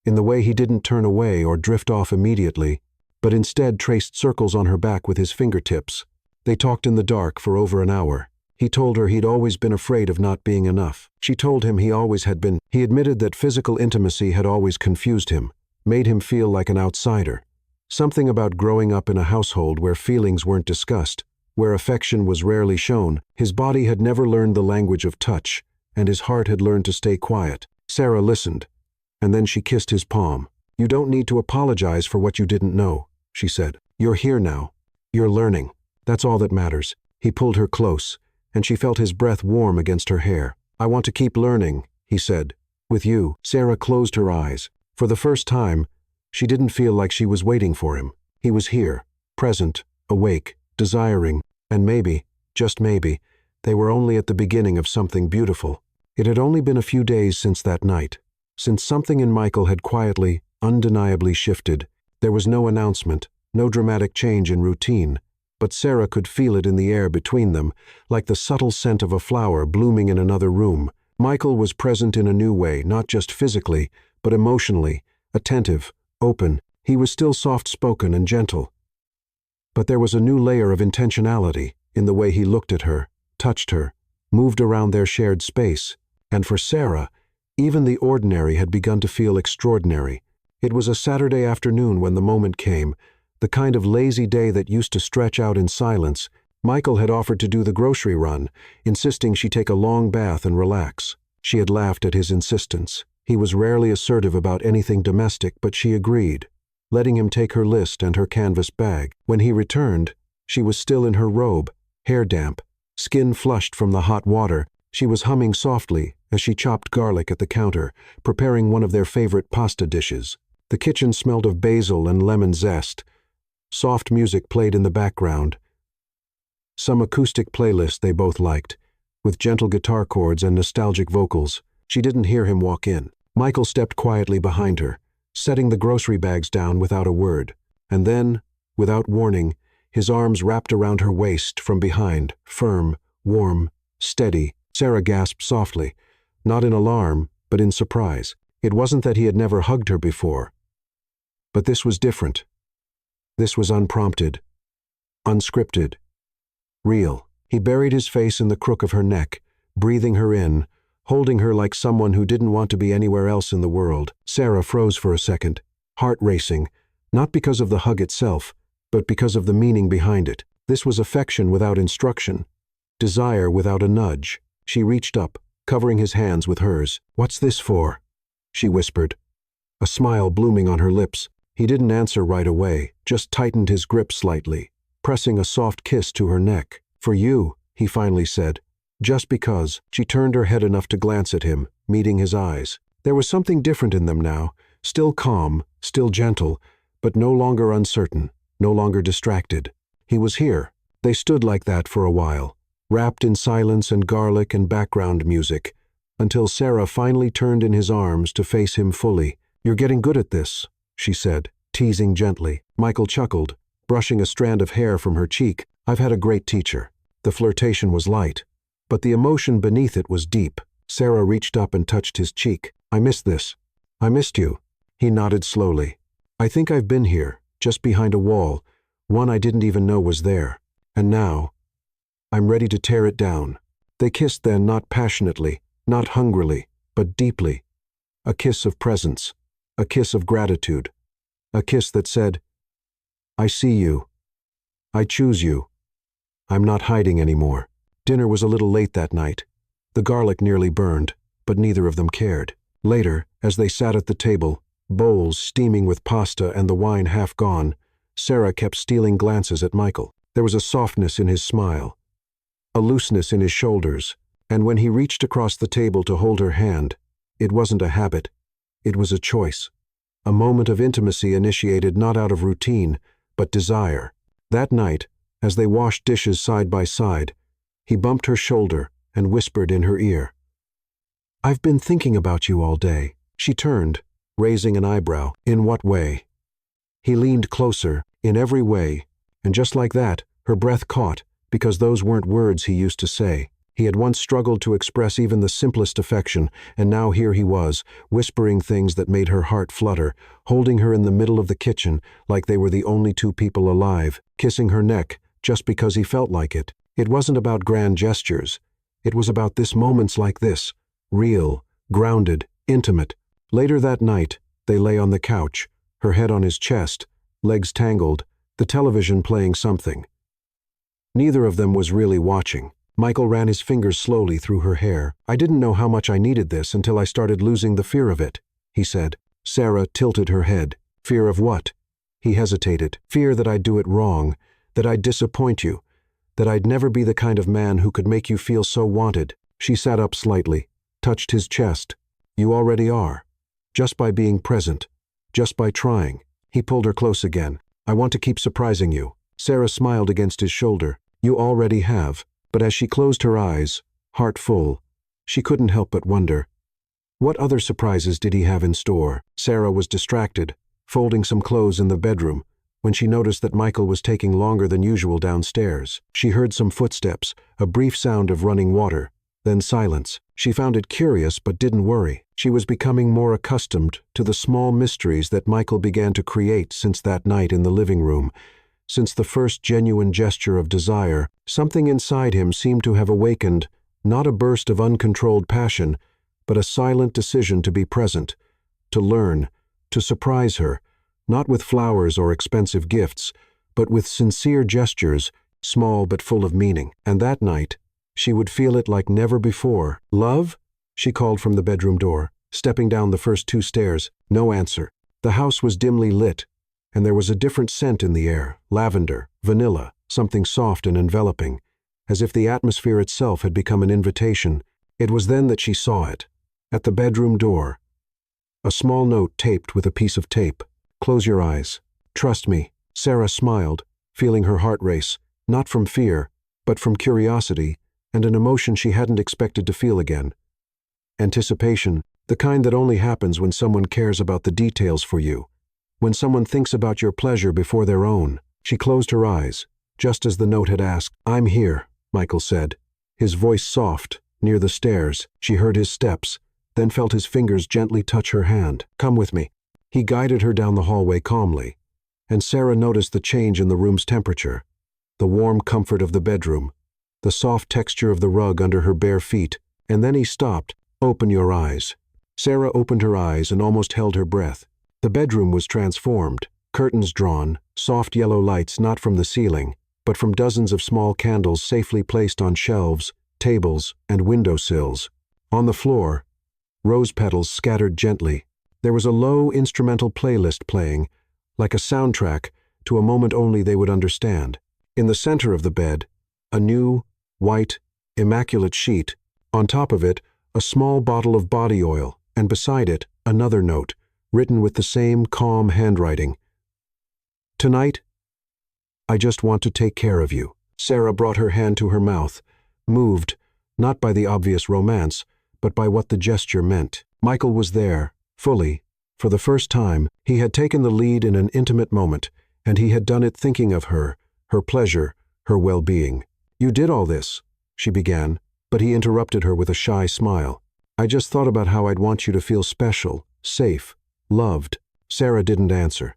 In the way he didn't turn away or drift off immediately, but instead traced circles on her back with his fingertips. They talked in the dark for over an hour. He told her he'd always been afraid of not being enough. She told him he always had been. He admitted that physical intimacy had always confused him, made him feel like an outsider. Something about growing up in a household where feelings weren't discussed, where affection was rarely shown. His body had never learned the language of touch, and his heart had learned to stay quiet. Sarah listened, and then she kissed his palm. "You don't need to apologize for what you didn't know," she said. "You're here now. You're learning. That's all that matters." He pulled her close, and she felt his breath warm against her hair. "I want to keep learning," he said. "With you." Sarah closed her eyes. For the first time, she didn't feel like she was waiting for him. He was here, present, awake, desiring, and maybe, just maybe, they were only at the beginning of something beautiful. It had only been a few days since that night, since something in Michael had quietly, undeniably shifted. There was no announcement, no dramatic change in routine, but Sarah could feel it in the air between them, like the subtle scent of a flower blooming in another room. Michael was present in a new way, not just physically, but emotionally, attentive, open. He was still soft-spoken and gentle. But there was a new layer of intentionality in the way he looked at her, touched her, moved around their shared space. And for Sarah, even the ordinary had begun to feel extraordinary. It was a Saturday afternoon when the moment came, the kind of lazy day that used to stretch out in silence. Michael had offered to do the grocery run, insisting she take a long bath and relax. She had laughed at his insistence. He was rarely assertive about anything domestic, but she agreed, letting him take her list and her canvas bag. When he returned, she was still in her robe, hair damp, skin flushed from the hot water. She was humming softly as she chopped garlic at the counter, preparing one of their favorite pasta dishes. The kitchen smelled of basil and lemon zest. Soft music played in the background, some acoustic playlist they both liked, with gentle guitar chords and nostalgic vocals. She didn't hear him walk in. Michael stepped quietly behind her, setting the grocery bags down without a word. And then, without warning, his arms wrapped around her waist from behind, firm, warm, steady. Sarah gasped softly, not in alarm, but in surprise. It wasn't that he had never hugged her before. But this was different. This was unprompted, unscripted, real. He buried his face in the crook of her neck, breathing her in, holding her like someone who didn't want to be anywhere else in the world. Sarah froze for a second, heart racing, not because of the hug itself, but because of the meaning behind it. This was affection without instruction, desire without a nudge. She reached up, covering his hands with hers. "What's this for?" she whispered, a smile blooming on her lips. He didn't answer right away, just tightened his grip slightly, pressing a soft kiss to her neck. "For you," he finally said. "Just because." She turned her head enough to glance at him, meeting his eyes. There was something different in them now, still calm, still gentle, but no longer uncertain, no longer distracted. He was here. They stood like that for a while, wrapped in silence and garlic and background music, until Sarah finally turned in his arms to face him fully. "You're getting good at this," she said, teasing gently. Michael chuckled, brushing a strand of hair from her cheek. "I've had a great teacher." The flirtation was light, but the emotion beneath it was deep. Sarah reached up and touched his cheek. "I missed this. I missed you." He nodded slowly. "I think I've been here, just behind a wall, one I didn't even know was there. And now, I'm ready to tear it down." They kissed then, not passionately, not hungrily, but deeply. A kiss of presence, a kiss of gratitude, a kiss that said, "I see you. I choose you. I'm not hiding anymore." Dinner was a little late that night. The garlic nearly burned, but neither of them cared. Later, as they sat at the table, bowls steaming with pasta and the wine half gone, Sarah kept stealing glances at Michael. There was a softness in his smile, a looseness in his shoulders, and when he reached across the table to hold her hand, it wasn't a habit, it was a choice, a moment of intimacy initiated not out of routine, but desire. That night, as they washed dishes side by side, he bumped her shoulder and whispered in her ear, "I've been thinking about you all day." She turned, raising an eyebrow. "In what way?" He leaned closer, "In every way," and just like that, her breath caught, because those weren't words he used to say. He had once struggled to express even the simplest affection, and now here he was, whispering things that made her heart flutter, holding her in the middle of the kitchen like they were the only two people alive, kissing her neck just because he felt like it. It wasn't about grand gestures. It was about this moments like this, real, grounded, intimate. Later that night, they lay on the couch, her head on his chest, legs tangled, the television playing something. Neither of them was really watching. Michael ran his fingers slowly through her hair. "I didn't know how much I needed this until I started losing the fear of it," he said. Sarah tilted her head. "Fear of what?" He hesitated. "Fear that I'd do it wrong, that I'd disappoint you, that I'd never be the kind of man who could make you feel so wanted." She sat up slightly, touched his chest. "You already are. Just by being present. Just by trying." He pulled her close again. "I want to keep surprising you." Sarah smiled against his shoulder. "You already have." But as she closed her eyes, heart full, she couldn't help but wonder, what other surprises did he have in store? Sarah was distracted, folding some clothes in the bedroom, when she noticed that Michael was taking longer than usual downstairs. She heard some footsteps, a brief sound of running water, then silence. She found it curious but didn't worry. She was becoming more accustomed to the small mysteries that Michael began to create since that night in the living room. Since the first genuine gesture of desire, something inside him seemed to have awakened, not a burst of uncontrolled passion, but a silent decision to be present, to learn, to surprise her, not with flowers or expensive gifts, but with sincere gestures, small but full of meaning. And that night, she would feel it like never before. "Love?" she called from the bedroom door, stepping down the first 2 stairs. No answer. The house was dimly lit, and there was a different scent in the air, lavender, vanilla, something soft and enveloping, as if the atmosphere itself had become an invitation. It was then that she saw it, at the bedroom door. A small note taped with a piece of tape. "Close your eyes. Trust me." Sarah smiled, feeling her heart race, not from fear, but from curiosity, and an emotion she hadn't expected to feel again. Anticipation, the kind that only happens when someone cares about the details for you, when someone thinks about your pleasure before their own. She closed her eyes, just as the note had asked. "I'm here," Michael said, his voice soft, near the stairs. She heard his steps, then felt his fingers gently touch her hand. "Come with me." He guided her down the hallway calmly, and Sarah noticed the change in the room's temperature, the warm comfort of the bedroom, the soft texture of the rug under her bare feet. And then he stopped. "Open your eyes." Sarah opened her eyes and almost held her breath. The bedroom was transformed, curtains drawn, soft yellow lights not from the ceiling, but from dozens of small candles safely placed on shelves, tables, and window sills. On the floor, rose petals scattered gently. There was a low instrumental playlist playing, like a soundtrack to a moment only they would understand. In the center of the bed, a new, white, immaculate sheet. On top of it, a small bottle of body oil, and beside it, another note, written with the same calm handwriting. "Tonight, I just want to take care of you." Sarah brought her hand to her mouth, moved, not by the obvious romance, but by what the gesture meant. Michael was there, fully. For the first time, he had taken the lead in an intimate moment, and he had done it thinking of her, her pleasure, her well-being. "You did all this," she began, but he interrupted her with a shy smile. "I just thought about how I'd want you to feel special, safe, loved." Sarah didn't answer.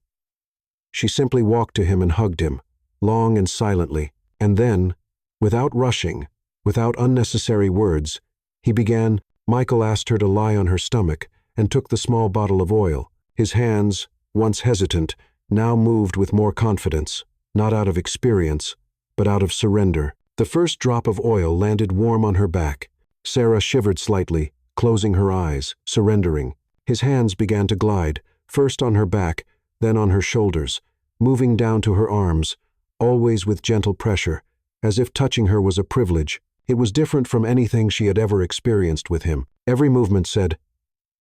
She simply walked to him and hugged him, long and silently, and then, without rushing, without unnecessary words, he began. Michael asked her to lie on her stomach and took the small bottle of oil. His hands, once hesitant, now moved with more confidence, not out of experience, but out of surrender. The first drop of oil landed warm on her back. Sarah shivered slightly, closing her eyes, surrendering. His hands began to glide, first on her back, then on her shoulders, moving down to her arms, always with gentle pressure, as if touching her was a privilege. It was different from anything she had ever experienced with him. Every movement said,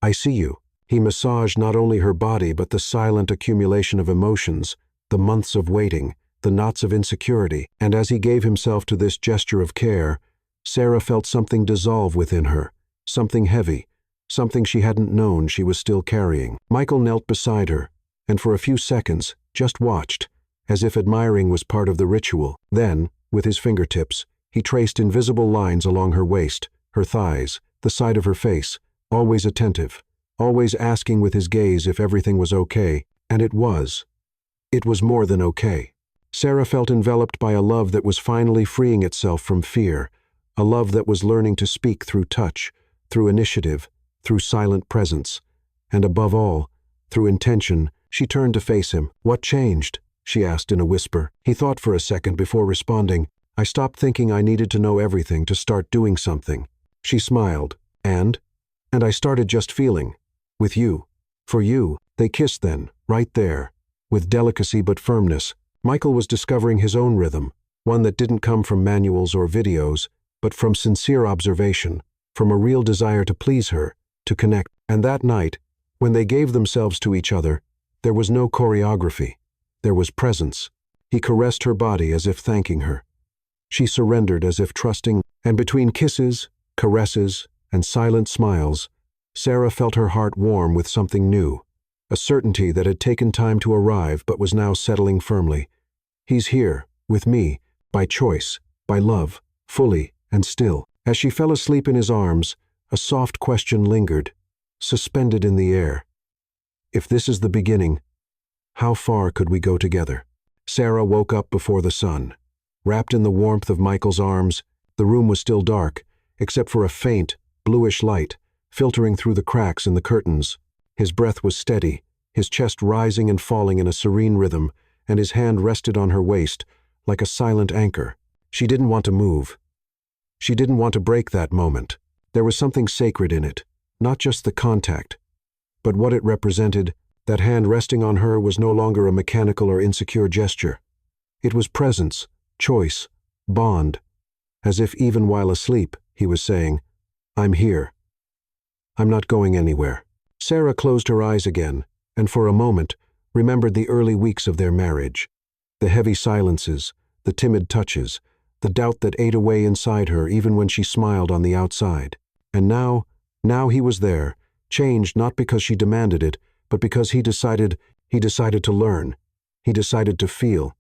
"I see you." He massaged not only her body but the silent accumulation of emotions, the months of waiting, the knots of insecurity, and as he gave himself to this gesture of care, Sarah felt something dissolve within her, something heavy, something she hadn't known she was still carrying. Michael knelt beside her, and for a few seconds just watched, as if admiring was part of the ritual. Then, with his fingertips, he traced invisible lines along her waist, her thighs, the side of her face, always attentive, always asking with his gaze if everything was okay, and it was. It was more than okay. Sarah felt enveloped by a love that was finally freeing itself from fear, a love that was learning to speak through touch, through initiative, through silent presence, and above all, through intention. She turned to face him. "What changed?" she asked in a whisper. He thought for a second before responding. "I stopped thinking I needed to know everything to start doing something." She smiled. And I started just feeling. With you. For you." They kissed then, right there, with delicacy but firmness. Michael was discovering his own rhythm, one that didn't come from manuals or videos, but from sincere observation, from a real desire to please her, to connect. And that night, when they gave themselves to each other, there was no choreography. There was presence. He caressed her body as if thanking her. She surrendered as if trusting, and between kisses, caresses, and silent smiles, Sarah felt her heart warm with something new, a certainty that had taken time to arrive but was now settling firmly. He's here, with me, by choice, by love, fully and still. As she fell asleep in his arms, a soft question lingered, suspended in the air. If this is the beginning, how far could we go together? Sarah woke up before the sun. Wrapped in the warmth of Michael's arms, the room was still dark, except for a faint, bluish light filtering through the cracks in the curtains. His breath was steady, his chest rising and falling in a serene rhythm, and his hand rested on her waist, like a silent anchor. She didn't want to move. She didn't want to break that moment. There was something sacred in it, not just the contact, but what it represented. That hand resting on her was no longer a mechanical or insecure gesture. It was presence, choice, bond, as if even while asleep, he was saying, "I'm here. I'm not going anywhere." Sarah closed her eyes again, and for a moment remembered the early weeks of their marriage, the heavy silences, the timid touches, the doubt that ate away inside her even when she smiled on the outside. And now he was there, changed not because she demanded it, but because he decided to learn. He decided to feel.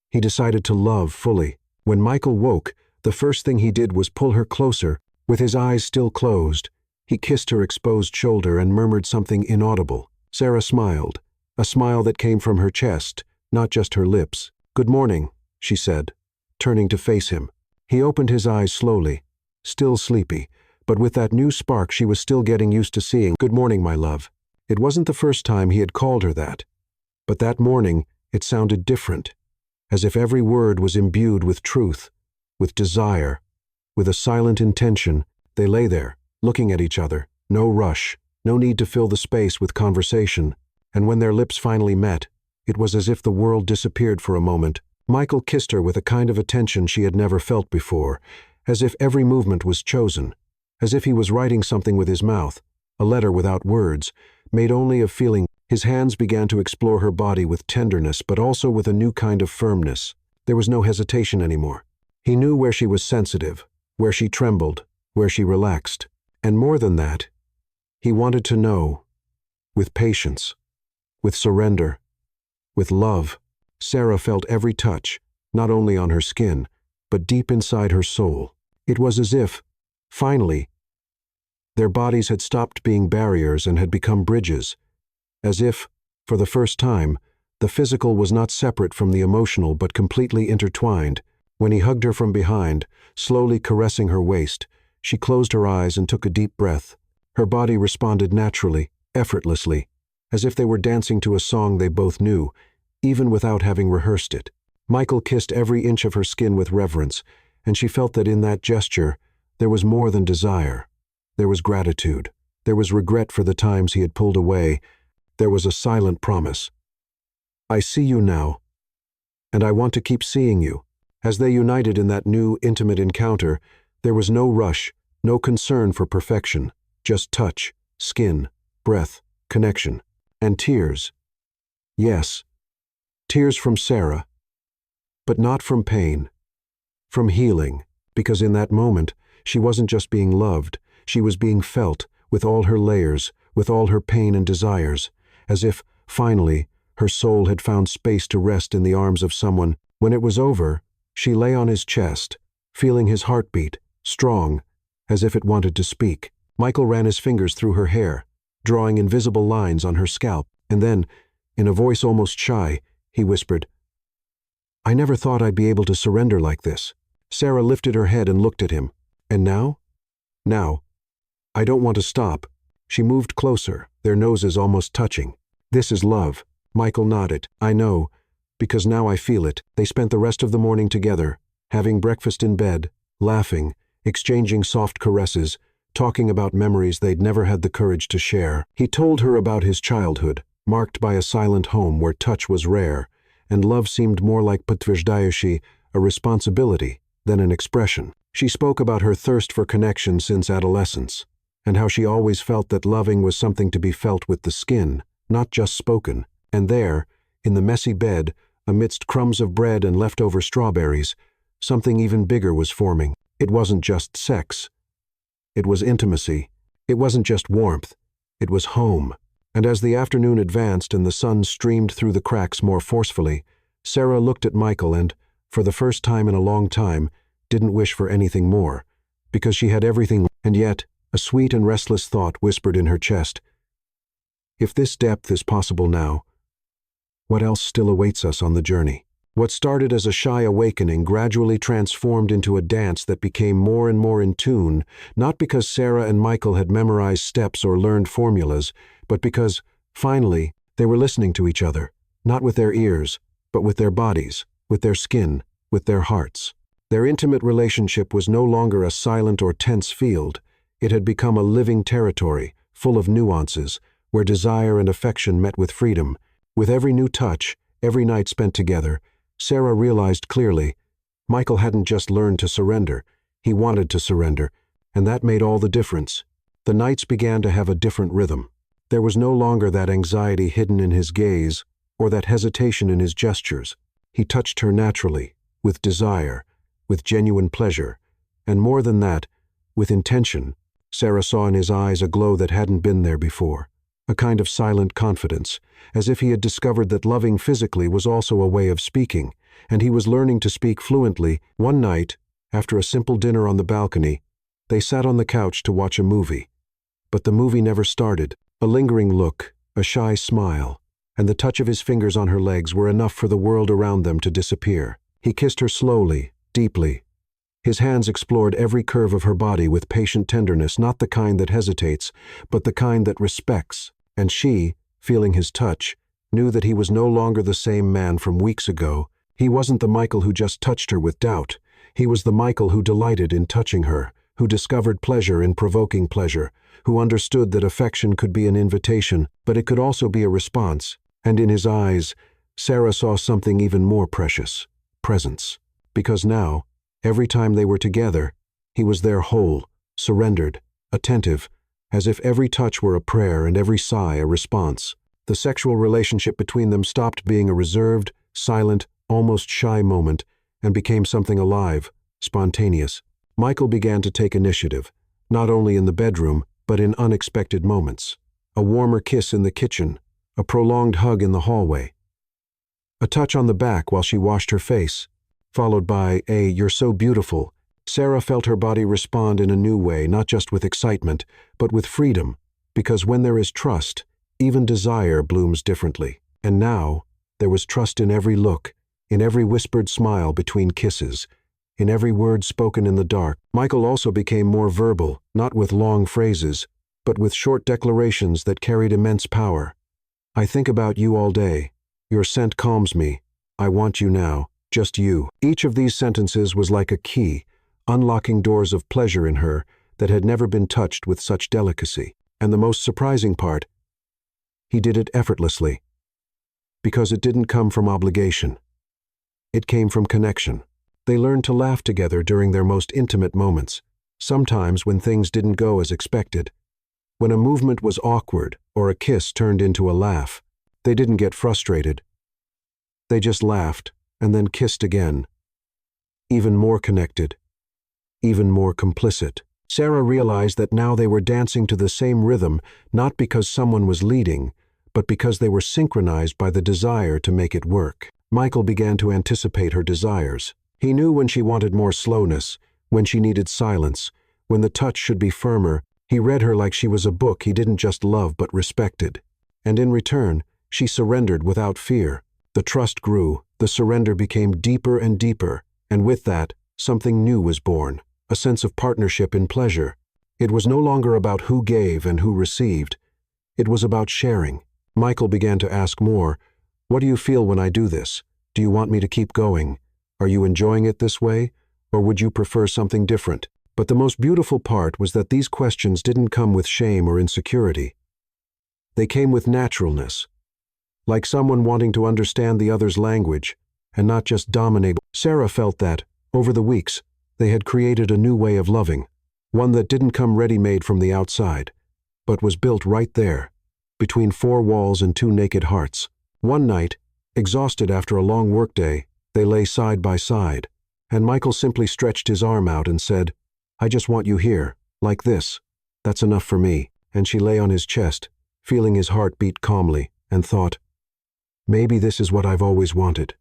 He decided to love fully. When Michael woke, the first thing he did was pull her closer, with his eyes still closed. He kissed her exposed shoulder and murmured something inaudible. Sarah smiled, a smile that came from her chest, not just her lips. "Good morning," she said, turning to face him. He opened his eyes slowly, still sleepy, but with that new spark she was still getting used to seeing. "Good morning, my love." It wasn't the first time he had called her that, but that morning it sounded different, as if every word was imbued with truth, with desire, with a silent intention. They lay there, looking at each other, no rush, no need to fill the space with conversation, and when their lips finally met, it was as if the world disappeared for a moment. Michael kissed her with a kind of attention she had never felt before, as if every movement was chosen, as if he was writing something with his mouth, a letter without words, made only of feeling. His hands began to explore her body with tenderness, but also with a new kind of firmness. There was no hesitation anymore. He knew where she was sensitive, where she trembled, where she relaxed. And more than that, he wanted to know, with patience, with surrender, with love. Sarah felt every touch, not only on her skin, but deep inside her soul. It was as if, finally, their bodies had stopped being barriers and had become bridges. As if, for the first time, the physical was not separate from the emotional but completely intertwined. When he hugged her from behind, slowly caressing her waist, she closed her eyes and took a deep breath. Her body responded naturally, effortlessly, as if they were dancing to a song they both knew, even without having rehearsed it. Michael kissed every inch of her skin with reverence, and she felt that in that gesture there was more than desire. There was gratitude. There was regret for the times he had pulled away. There was a silent promise. "I see you now, and I want to keep seeing you." As they united in that new, intimate encounter, there was no rush, no concern for perfection, just touch, skin, breath, connection, and tears. Yes, tears from Sarah, but not from pain, from healing, because in that moment, she wasn't just being loved, she was being felt, with all her layers, with all her pain and desires, as if, finally, her soul had found space to rest in the arms of someone. When it was over, she lay on his chest, feeling his heartbeat, strong, as if it wanted to speak. Michael ran his fingers through her hair, drawing invisible lines on her scalp, and then, in a voice almost shy, he whispered, "I never thought I'd be able to surrender like this." Sarah lifted her head and looked at him. "And now?" "Now, I don't want to stop." She moved closer, their noses almost touching. "This is love." Michael nodded. "I know, because now I feel it." They spent the rest of the morning together, having breakfast in bed, laughing, exchanging soft caresses, talking about memories they'd never had the courage to share. He told her about his childhood, marked by a silent home where touch was rare, and love seemed more like подтверждающий, a responsibility, than an expression. She spoke about her thirst for connection since adolescence, and how she always felt that loving was something to be felt with the skin, not just spoken. And there, in the messy bed, amidst crumbs of bread and leftover strawberries, something even bigger was forming. It wasn't just sex. It was intimacy. It wasn't just warmth. It was home. And as the afternoon advanced and the sun streamed through the cracks more forcefully, Sarah looked at Michael and, for the first time in a long time, didn't wish for anything more, because she had everything. And yet, a sweet and restless thought whispered in her chest, "If this depth is possible now, what else still awaits us on the journey?" What started as a shy awakening gradually transformed into a dance that became more and more in tune, not because Sarah and Michael had memorized steps or learned formulas, but because, finally, they were listening to each other, not with their ears, but with their bodies, with their skin, with their hearts. Their intimate relationship was no longer a silent or tense field. It had become a living territory, full of nuances, where desire and affection met with freedom. With every new touch, every night spent together, Sarah realized clearly, Michael hadn't just learned to surrender, he wanted to surrender, and that made all the difference. The nights began to have a different rhythm. There was no longer that anxiety hidden in his gaze, or that hesitation in his gestures. He touched her naturally, with desire, with genuine pleasure, and more than that, with intention. Sarah saw in his eyes a glow that hadn't been there before, a kind of silent confidence, as if he had discovered that loving physically was also a way of speaking, and he was learning to speak fluently. One night, after a simple dinner on the balcony, they sat on the couch to watch a movie. But the movie never started. A lingering look, a shy smile, and the touch of his fingers on her legs were enough for the world around them to disappear. He kissed her slowly, deeply. His hands explored every curve of her body with patient tenderness, not the kind that hesitates, but the kind that respects. And she, feeling his touch, knew that he was no longer the same man from weeks ago. He wasn't the Michael who just touched her with doubt. He was the Michael who delighted in touching her, who discovered pleasure in provoking pleasure, who understood that affection could be an invitation, but it could also be a response. And in his eyes, Sarah saw something even more precious: presence. Because now, every time they were together, he was there whole, surrendered, attentive, as if every touch were a prayer and every sigh a response. The sexual relationship between them stopped being a reserved, silent, almost shy moment and became something alive, spontaneous. Michael began to take initiative, not only in the bedroom, but in unexpected moments. A warmer kiss in the kitchen, a prolonged hug in the hallway, a touch on the back while she washed her face, followed by a "you're so beautiful." Sarah felt her body respond in a new way, not just with excitement, but with freedom, because when there is trust, even desire blooms differently. And now, there was trust in every look, in every whispered smile between kisses, in every word spoken in the dark. Michael also became more verbal, not with long phrases, but with short declarations that carried immense power. "I think about you all day. Your scent calms me. I want you now, just you." Each of these sentences was like a key, unlocking doors of pleasure in her that had never been touched with such delicacy. And the most surprising part, he did it effortlessly, because it didn't come from obligation. It came from connection. They learned to laugh together during their most intimate moments, sometimes when things didn't go as expected. When a movement was awkward or a kiss turned into a laugh, they didn't get frustrated. They just laughed and then kissed again. Even more connected, even more complicit. Sarah realized that now they were dancing to the same rhythm, not because someone was leading, but because they were synchronized by the desire to make it work. Michael began to anticipate her desires. He knew when she wanted more slowness, when she needed silence, when the touch should be firmer. He read her like she was a book he didn't just love but respected. And in return, she surrendered without fear. The trust grew, the surrender became deeper and deeper, and with that, something new was born, a sense of partnership in pleasure. It was no longer about who gave and who received. It was about sharing. Michael began to ask more. "What do you feel when I do this? Do you want me to keep going? Are you enjoying it this way? Or would you prefer something different?" But the most beautiful part was that these questions didn't come with shame or insecurity. They came with naturalness, like someone wanting to understand the other's language and not just dominate. Sarah felt that, over the weeks, they had created a new way of loving, one that didn't come ready-made from the outside, but was built right there, between four walls and two naked hearts. One night, exhausted after a long workday, they lay side by side, and Michael simply stretched his arm out and said, "I just want you here, like this. That's enough for me." And she lay on his chest, feeling his heart beat calmly, and thought, maybe this is what I've always wanted.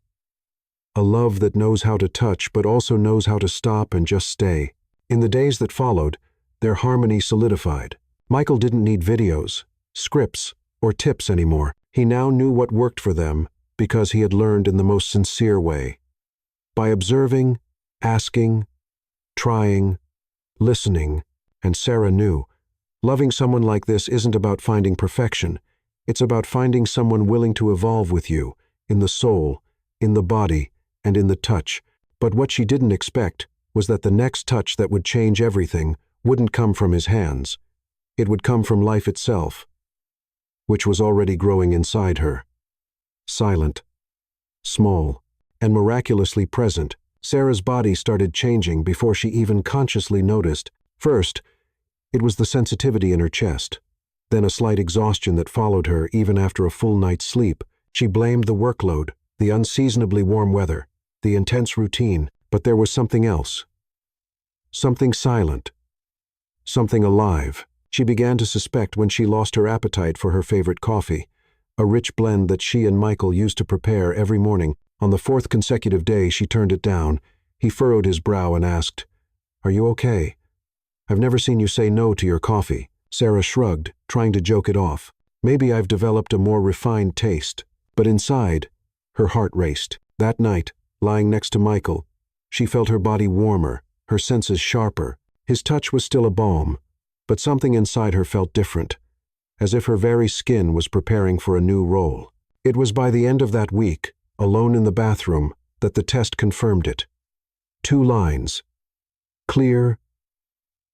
A love that knows how to touch but also knows how to stop and just stay. In the days that followed, their harmony solidified. Michael didn't need videos, scripts, or tips anymore. He now knew what worked for them because he had learned in the most sincere way. By observing, asking, trying, listening, and Sarah knew, loving someone like this isn't about finding perfection. It's about finding someone willing to evolve with you, in the soul, in the body, and in the touch. But what she didn't expect was that the next touch that would change everything wouldn't come from his hands. It would come from life itself, which was already growing inside her. Silent, small, and miraculously present, Sarah's body started changing before she even consciously noticed. First, it was the sensitivity in her chest, then a slight exhaustion that followed her even after a full night's sleep. She blamed the workload, the unseasonably warm weather, the intense routine, But there was something else. Something silent. Something alive. She began to suspect when she lost her appetite for her favorite coffee, a rich blend that she and Michael used to prepare every morning. On the fourth consecutive day, she turned it down. He furrowed his brow and asked, "Are you okay? I've never seen you say no to your coffee." Sarah shrugged, trying to joke it off. "Maybe I've developed a more refined taste." But inside, her heart raced. That night, lying next to Michael, she felt her body warmer, her senses sharper. His touch was still a balm, but something inside her felt different, as if her very skin was preparing for a new role. It was by the end of that week, alone in the bathroom, that the test confirmed it. 2 lines. Clear,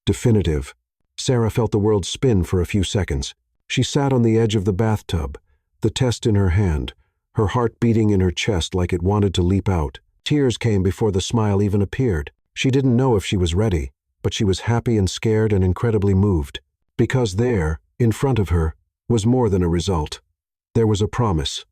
definitive. Sarah felt the world spin for a few seconds. She sat on the edge of the bathtub, the test in her hand, her heart beating in her chest like it wanted to leap out. Tears came before the smile even appeared. She didn't know if she was ready, but she was happy and scared and incredibly moved. Because there, in front of her, was more than a result. There was a promise.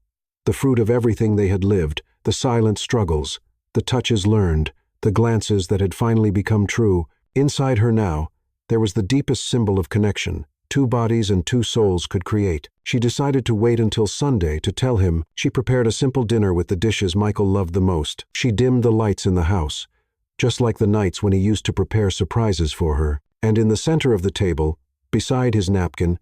The fruit of everything they had lived, the silent struggles, the touches learned, the glances that had finally become true. Inside her now, there was the deepest symbol of connection 2 bodies and 2 souls could create. She decided to wait until Sunday to tell him. She prepared a simple dinner with the dishes Michael loved the most. She dimmed the lights in the house, just like the nights when he used to prepare surprises for her. And in the center of the table, beside his napkin,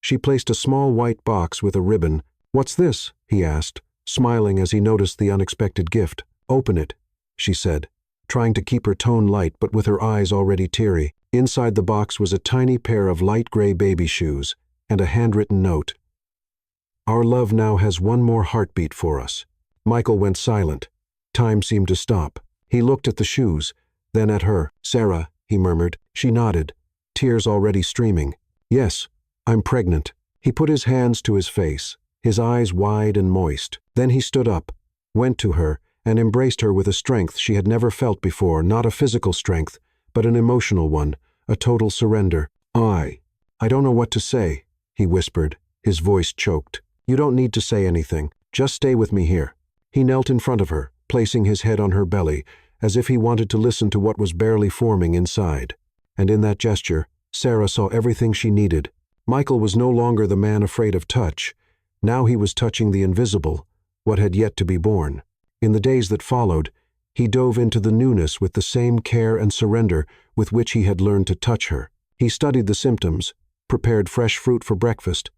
she placed a small white box with a ribbon. "What's this?" he asked, smiling as he noticed the unexpected gift. "Open it," she said, trying to keep her tone light but with her eyes already teary. Inside the box was a tiny pair of light gray baby shoes and a handwritten note. "Our love now has one more heartbeat for us." Michael went silent. Time seemed to stop. He looked at the shoes, then at her. "Sarah," he murmured. She nodded, tears already streaming. "Yes, I'm pregnant." He put his hands to his face, his eyes wide and moist. Then he stood up, went to her, and embraced her with a strength she had never felt before, not a physical strength, but an emotional one, a total surrender. I don't know what to say," he whispered, his voice choked. "You don't need to say anything. Just stay with me here." He knelt in front of her, placing his head on her belly, as if he wanted to listen to what was barely forming inside. And in that gesture, Sarah saw everything she needed. Michael was no longer the man afraid of touch. Now he was touching the invisible, what had yet to be born. In the days that followed, he dove into the newness with the same care and surrender with which he had learned to touch her. He studied the symptoms, prepared fresh fruit for breakfast,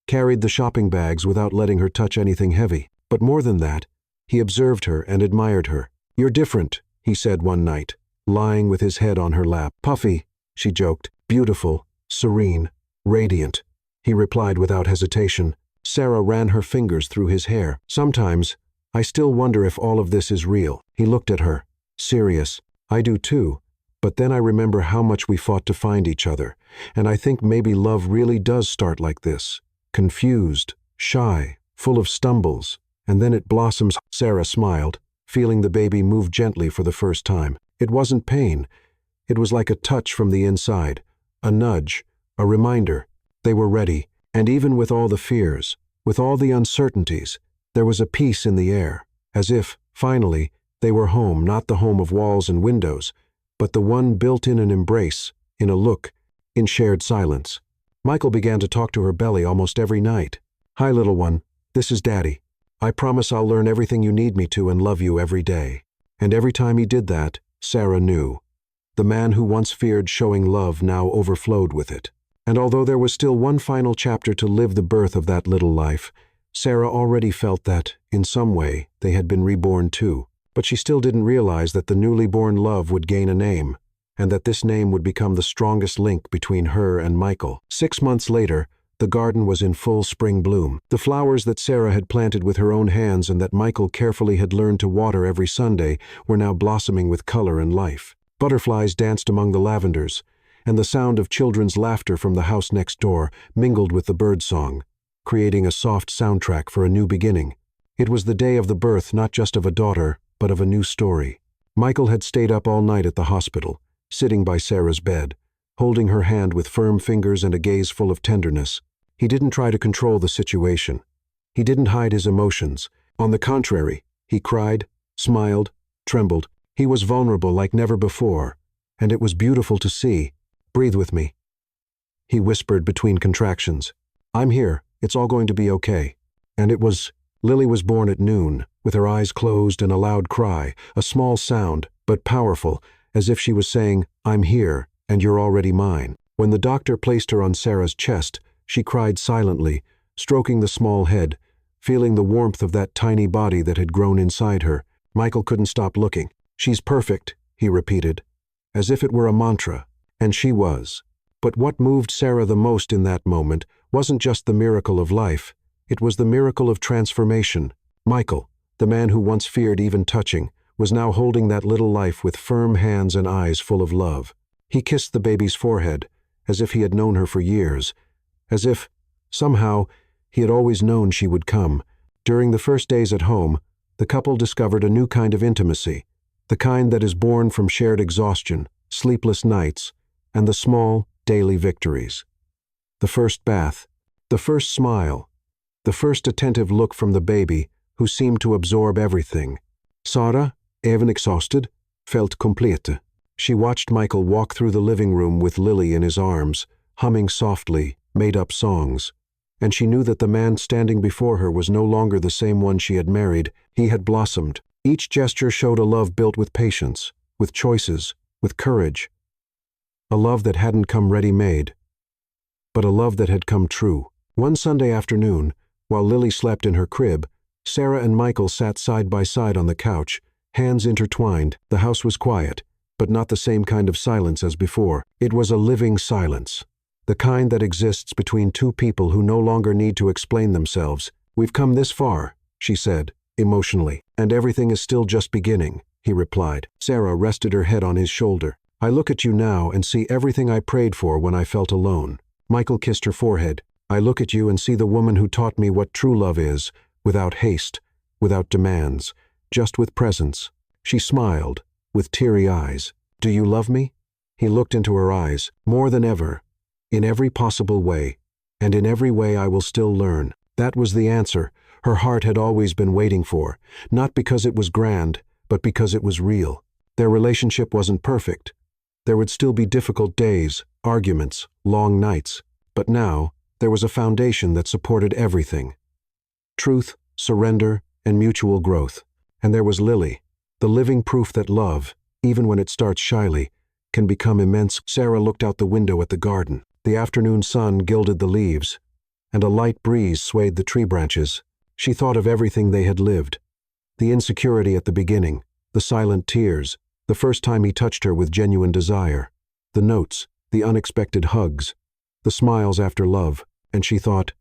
carried the shopping bags without letting her touch anything heavy. But more than that, he observed her and admired her. "You're different," he said one night, lying with his head on her lap. "Puffy," she joked. "Beautiful, serene, radiant," he replied without hesitation. Sarah ran her fingers through his hair. "Sometimes, I still wonder if all of this is real." He looked at her, serious. "I do too. But then I remember how much we fought to find each other, and I think maybe love really does start like this. Confused, shy, full of stumbles, and then it blossoms." Sarah smiled, feeling the baby move gently for the first time. It wasn't pain. It was like a touch from the inside, a nudge, a reminder. They were ready, and even with all the fears, with all the uncertainties, there was a peace in the air, as if, finally, they were home, not the home of walls and windows, but the one built in an embrace, in a look, in shared silence. Michael began to talk to her belly almost every night. "Hi, little one. This is Daddy. I promise I'll learn everything you need me to and love you every day." And every time he did that, Sarah knew. The man who once feared showing love now overflowed with it. And although there was still one final chapter to live the birth of that little life, Sarah already felt that, in some way, they had been reborn too. But she still didn't realize that the newly born love would gain a name, and that this name would become the strongest link between her and Michael. 6 months later, the garden was in full spring bloom. The flowers that Sarah had planted with her own hands and that Michael carefully had learned to water every Sunday were now blossoming with color and life. Butterflies danced among the lavenders, and the sound of children's laughter from the house next door mingled with the birdsong, creating a soft soundtrack for a new beginning. It was the day of the birth not just of a daughter, but of a new story. Michael had stayed up all night at the hospital, sitting by Sarah's bed, holding her hand with firm fingers and a gaze full of tenderness. He didn't try to control the situation. He didn't hide his emotions. On the contrary, he cried, smiled, trembled. He was vulnerable like never before, and it was beautiful to see. "Breathe with me," he whispered between contractions. "I'm here. It's all going to be okay." And it was. Lily was born at noon, with her eyes closed and a loud cry, a small sound, but powerful, as if she was saying, "I'm here, and you're already mine." When the doctor placed her on Sarah's chest, she cried silently, stroking the small head, feeling the warmth of that tiny body that had grown inside her. Michael couldn't stop looking. "She's perfect," he repeated, as if it were a mantra, and she was. But what moved Sarah the most in that moment wasn't just the miracle of life, it was the miracle of transformation. Michael, the man who once feared even touching, was now holding that little life with firm hands and eyes full of love. He kissed the baby's forehead, as if he had known her for years, as if, somehow, he had always known she would come. During the first days at home, the couple discovered a new kind of intimacy, the kind that is born from shared exhaustion, sleepless nights, and the small, daily victories. The first bath, the first smile, the first attentive look from the baby, who seemed to absorb everything. Sarah, even exhausted, felt complete. She watched Michael walk through the living room with Lily in his arms, humming softly, made-up songs. And she knew that the man standing before her was no longer the same one she had married. He had blossomed. Each gesture showed a love built with patience, with choices, with courage. A love that hadn't come ready-made, but a love that had come true. One Sunday afternoon, while Lily slept in her crib, Sarah and Michael sat side by side on the couch, hands intertwined. The house was quiet, but not the same kind of silence as before. It was a living silence, the kind that exists between two people who no longer need to explain themselves. "We've come this far," she said, emotionally. "And everything is still just beginning," he replied. Sarah rested her head on his shoulder. "I look at you now and see everything I prayed for when I felt alone." Michael kissed her forehead. "I look at you and see the woman who taught me what true love is, without haste, without demands, just with presence." She smiled, with teary eyes. "Do you love me?" He looked into her eyes. "More than ever, in every possible way, and in every way I will still learn." That was the answer her heart had always been waiting for, not because it was grand, but because it was real. Their relationship wasn't perfect. There would still be difficult days, arguments, long nights. But now, there was a foundation that supported everything. Truth, surrender, and mutual growth. And there was Lily, the living proof that love, even when it starts shyly, can become immense. Sarah looked out the window at the garden. The afternoon sun gilded the leaves, and a light breeze swayed the tree branches. She thought of everything they had lived. The insecurity at the beginning, the silent tears, the first time he touched her with genuine desire, the notes, the unexpected hugs, the smiles after love, and she thought,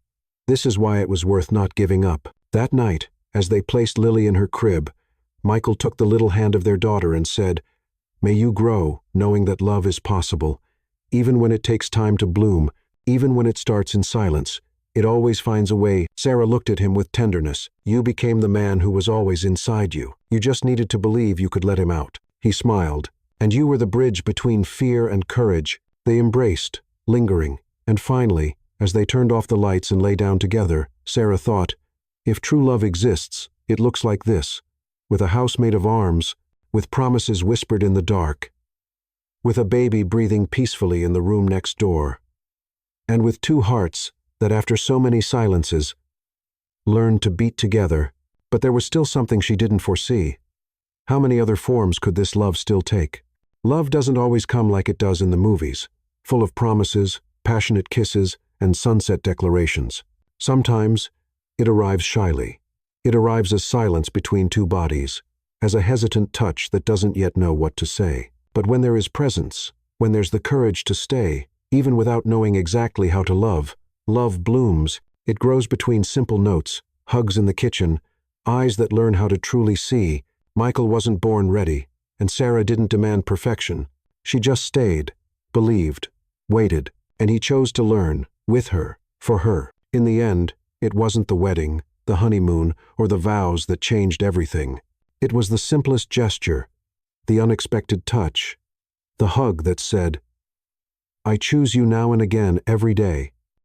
this is why it was worth not giving up. That night, as they placed Lily in her crib, Michael took the little hand of their daughter and said, "May you grow, knowing that love is possible. Even when it takes time to bloom, even when it starts in silence, it always finds a way." Sarah looked at him with tenderness. "You became the man who was always inside you. You just needed to believe you could let him out." He smiled. "And you were the bridge between fear and courage." They embraced, lingering, and finally, as they turned off the lights and lay down together, Sarah thought, if true love exists, it looks like this, with a house made of arms, with promises whispered in the dark, with a baby breathing peacefully in the room next door, and with two hearts that after so many silences learned to beat together. But there was still something she didn't foresee. How many other forms could this love still take? Love doesn't always come like it does in the movies, full of promises, passionate kisses, and sunset declarations. Sometimes it arrives shyly. It arrives as silence between two bodies, as a hesitant touch that doesn't yet know what to say. But when there is presence, when there's the courage to stay, even without knowing exactly how to love, love blooms. It grows between simple notes, hugs in the kitchen, eyes that learn how to truly see. Michael wasn't born ready, and Sarah didn't demand perfection. She just stayed, believed, waited, and he chose to learn, with her, for her. In the end, it wasn't the wedding, the honeymoon, or the vows that changed everything. It was the simplest gesture, the unexpected touch, the hug that said, "I choose you now and again every day."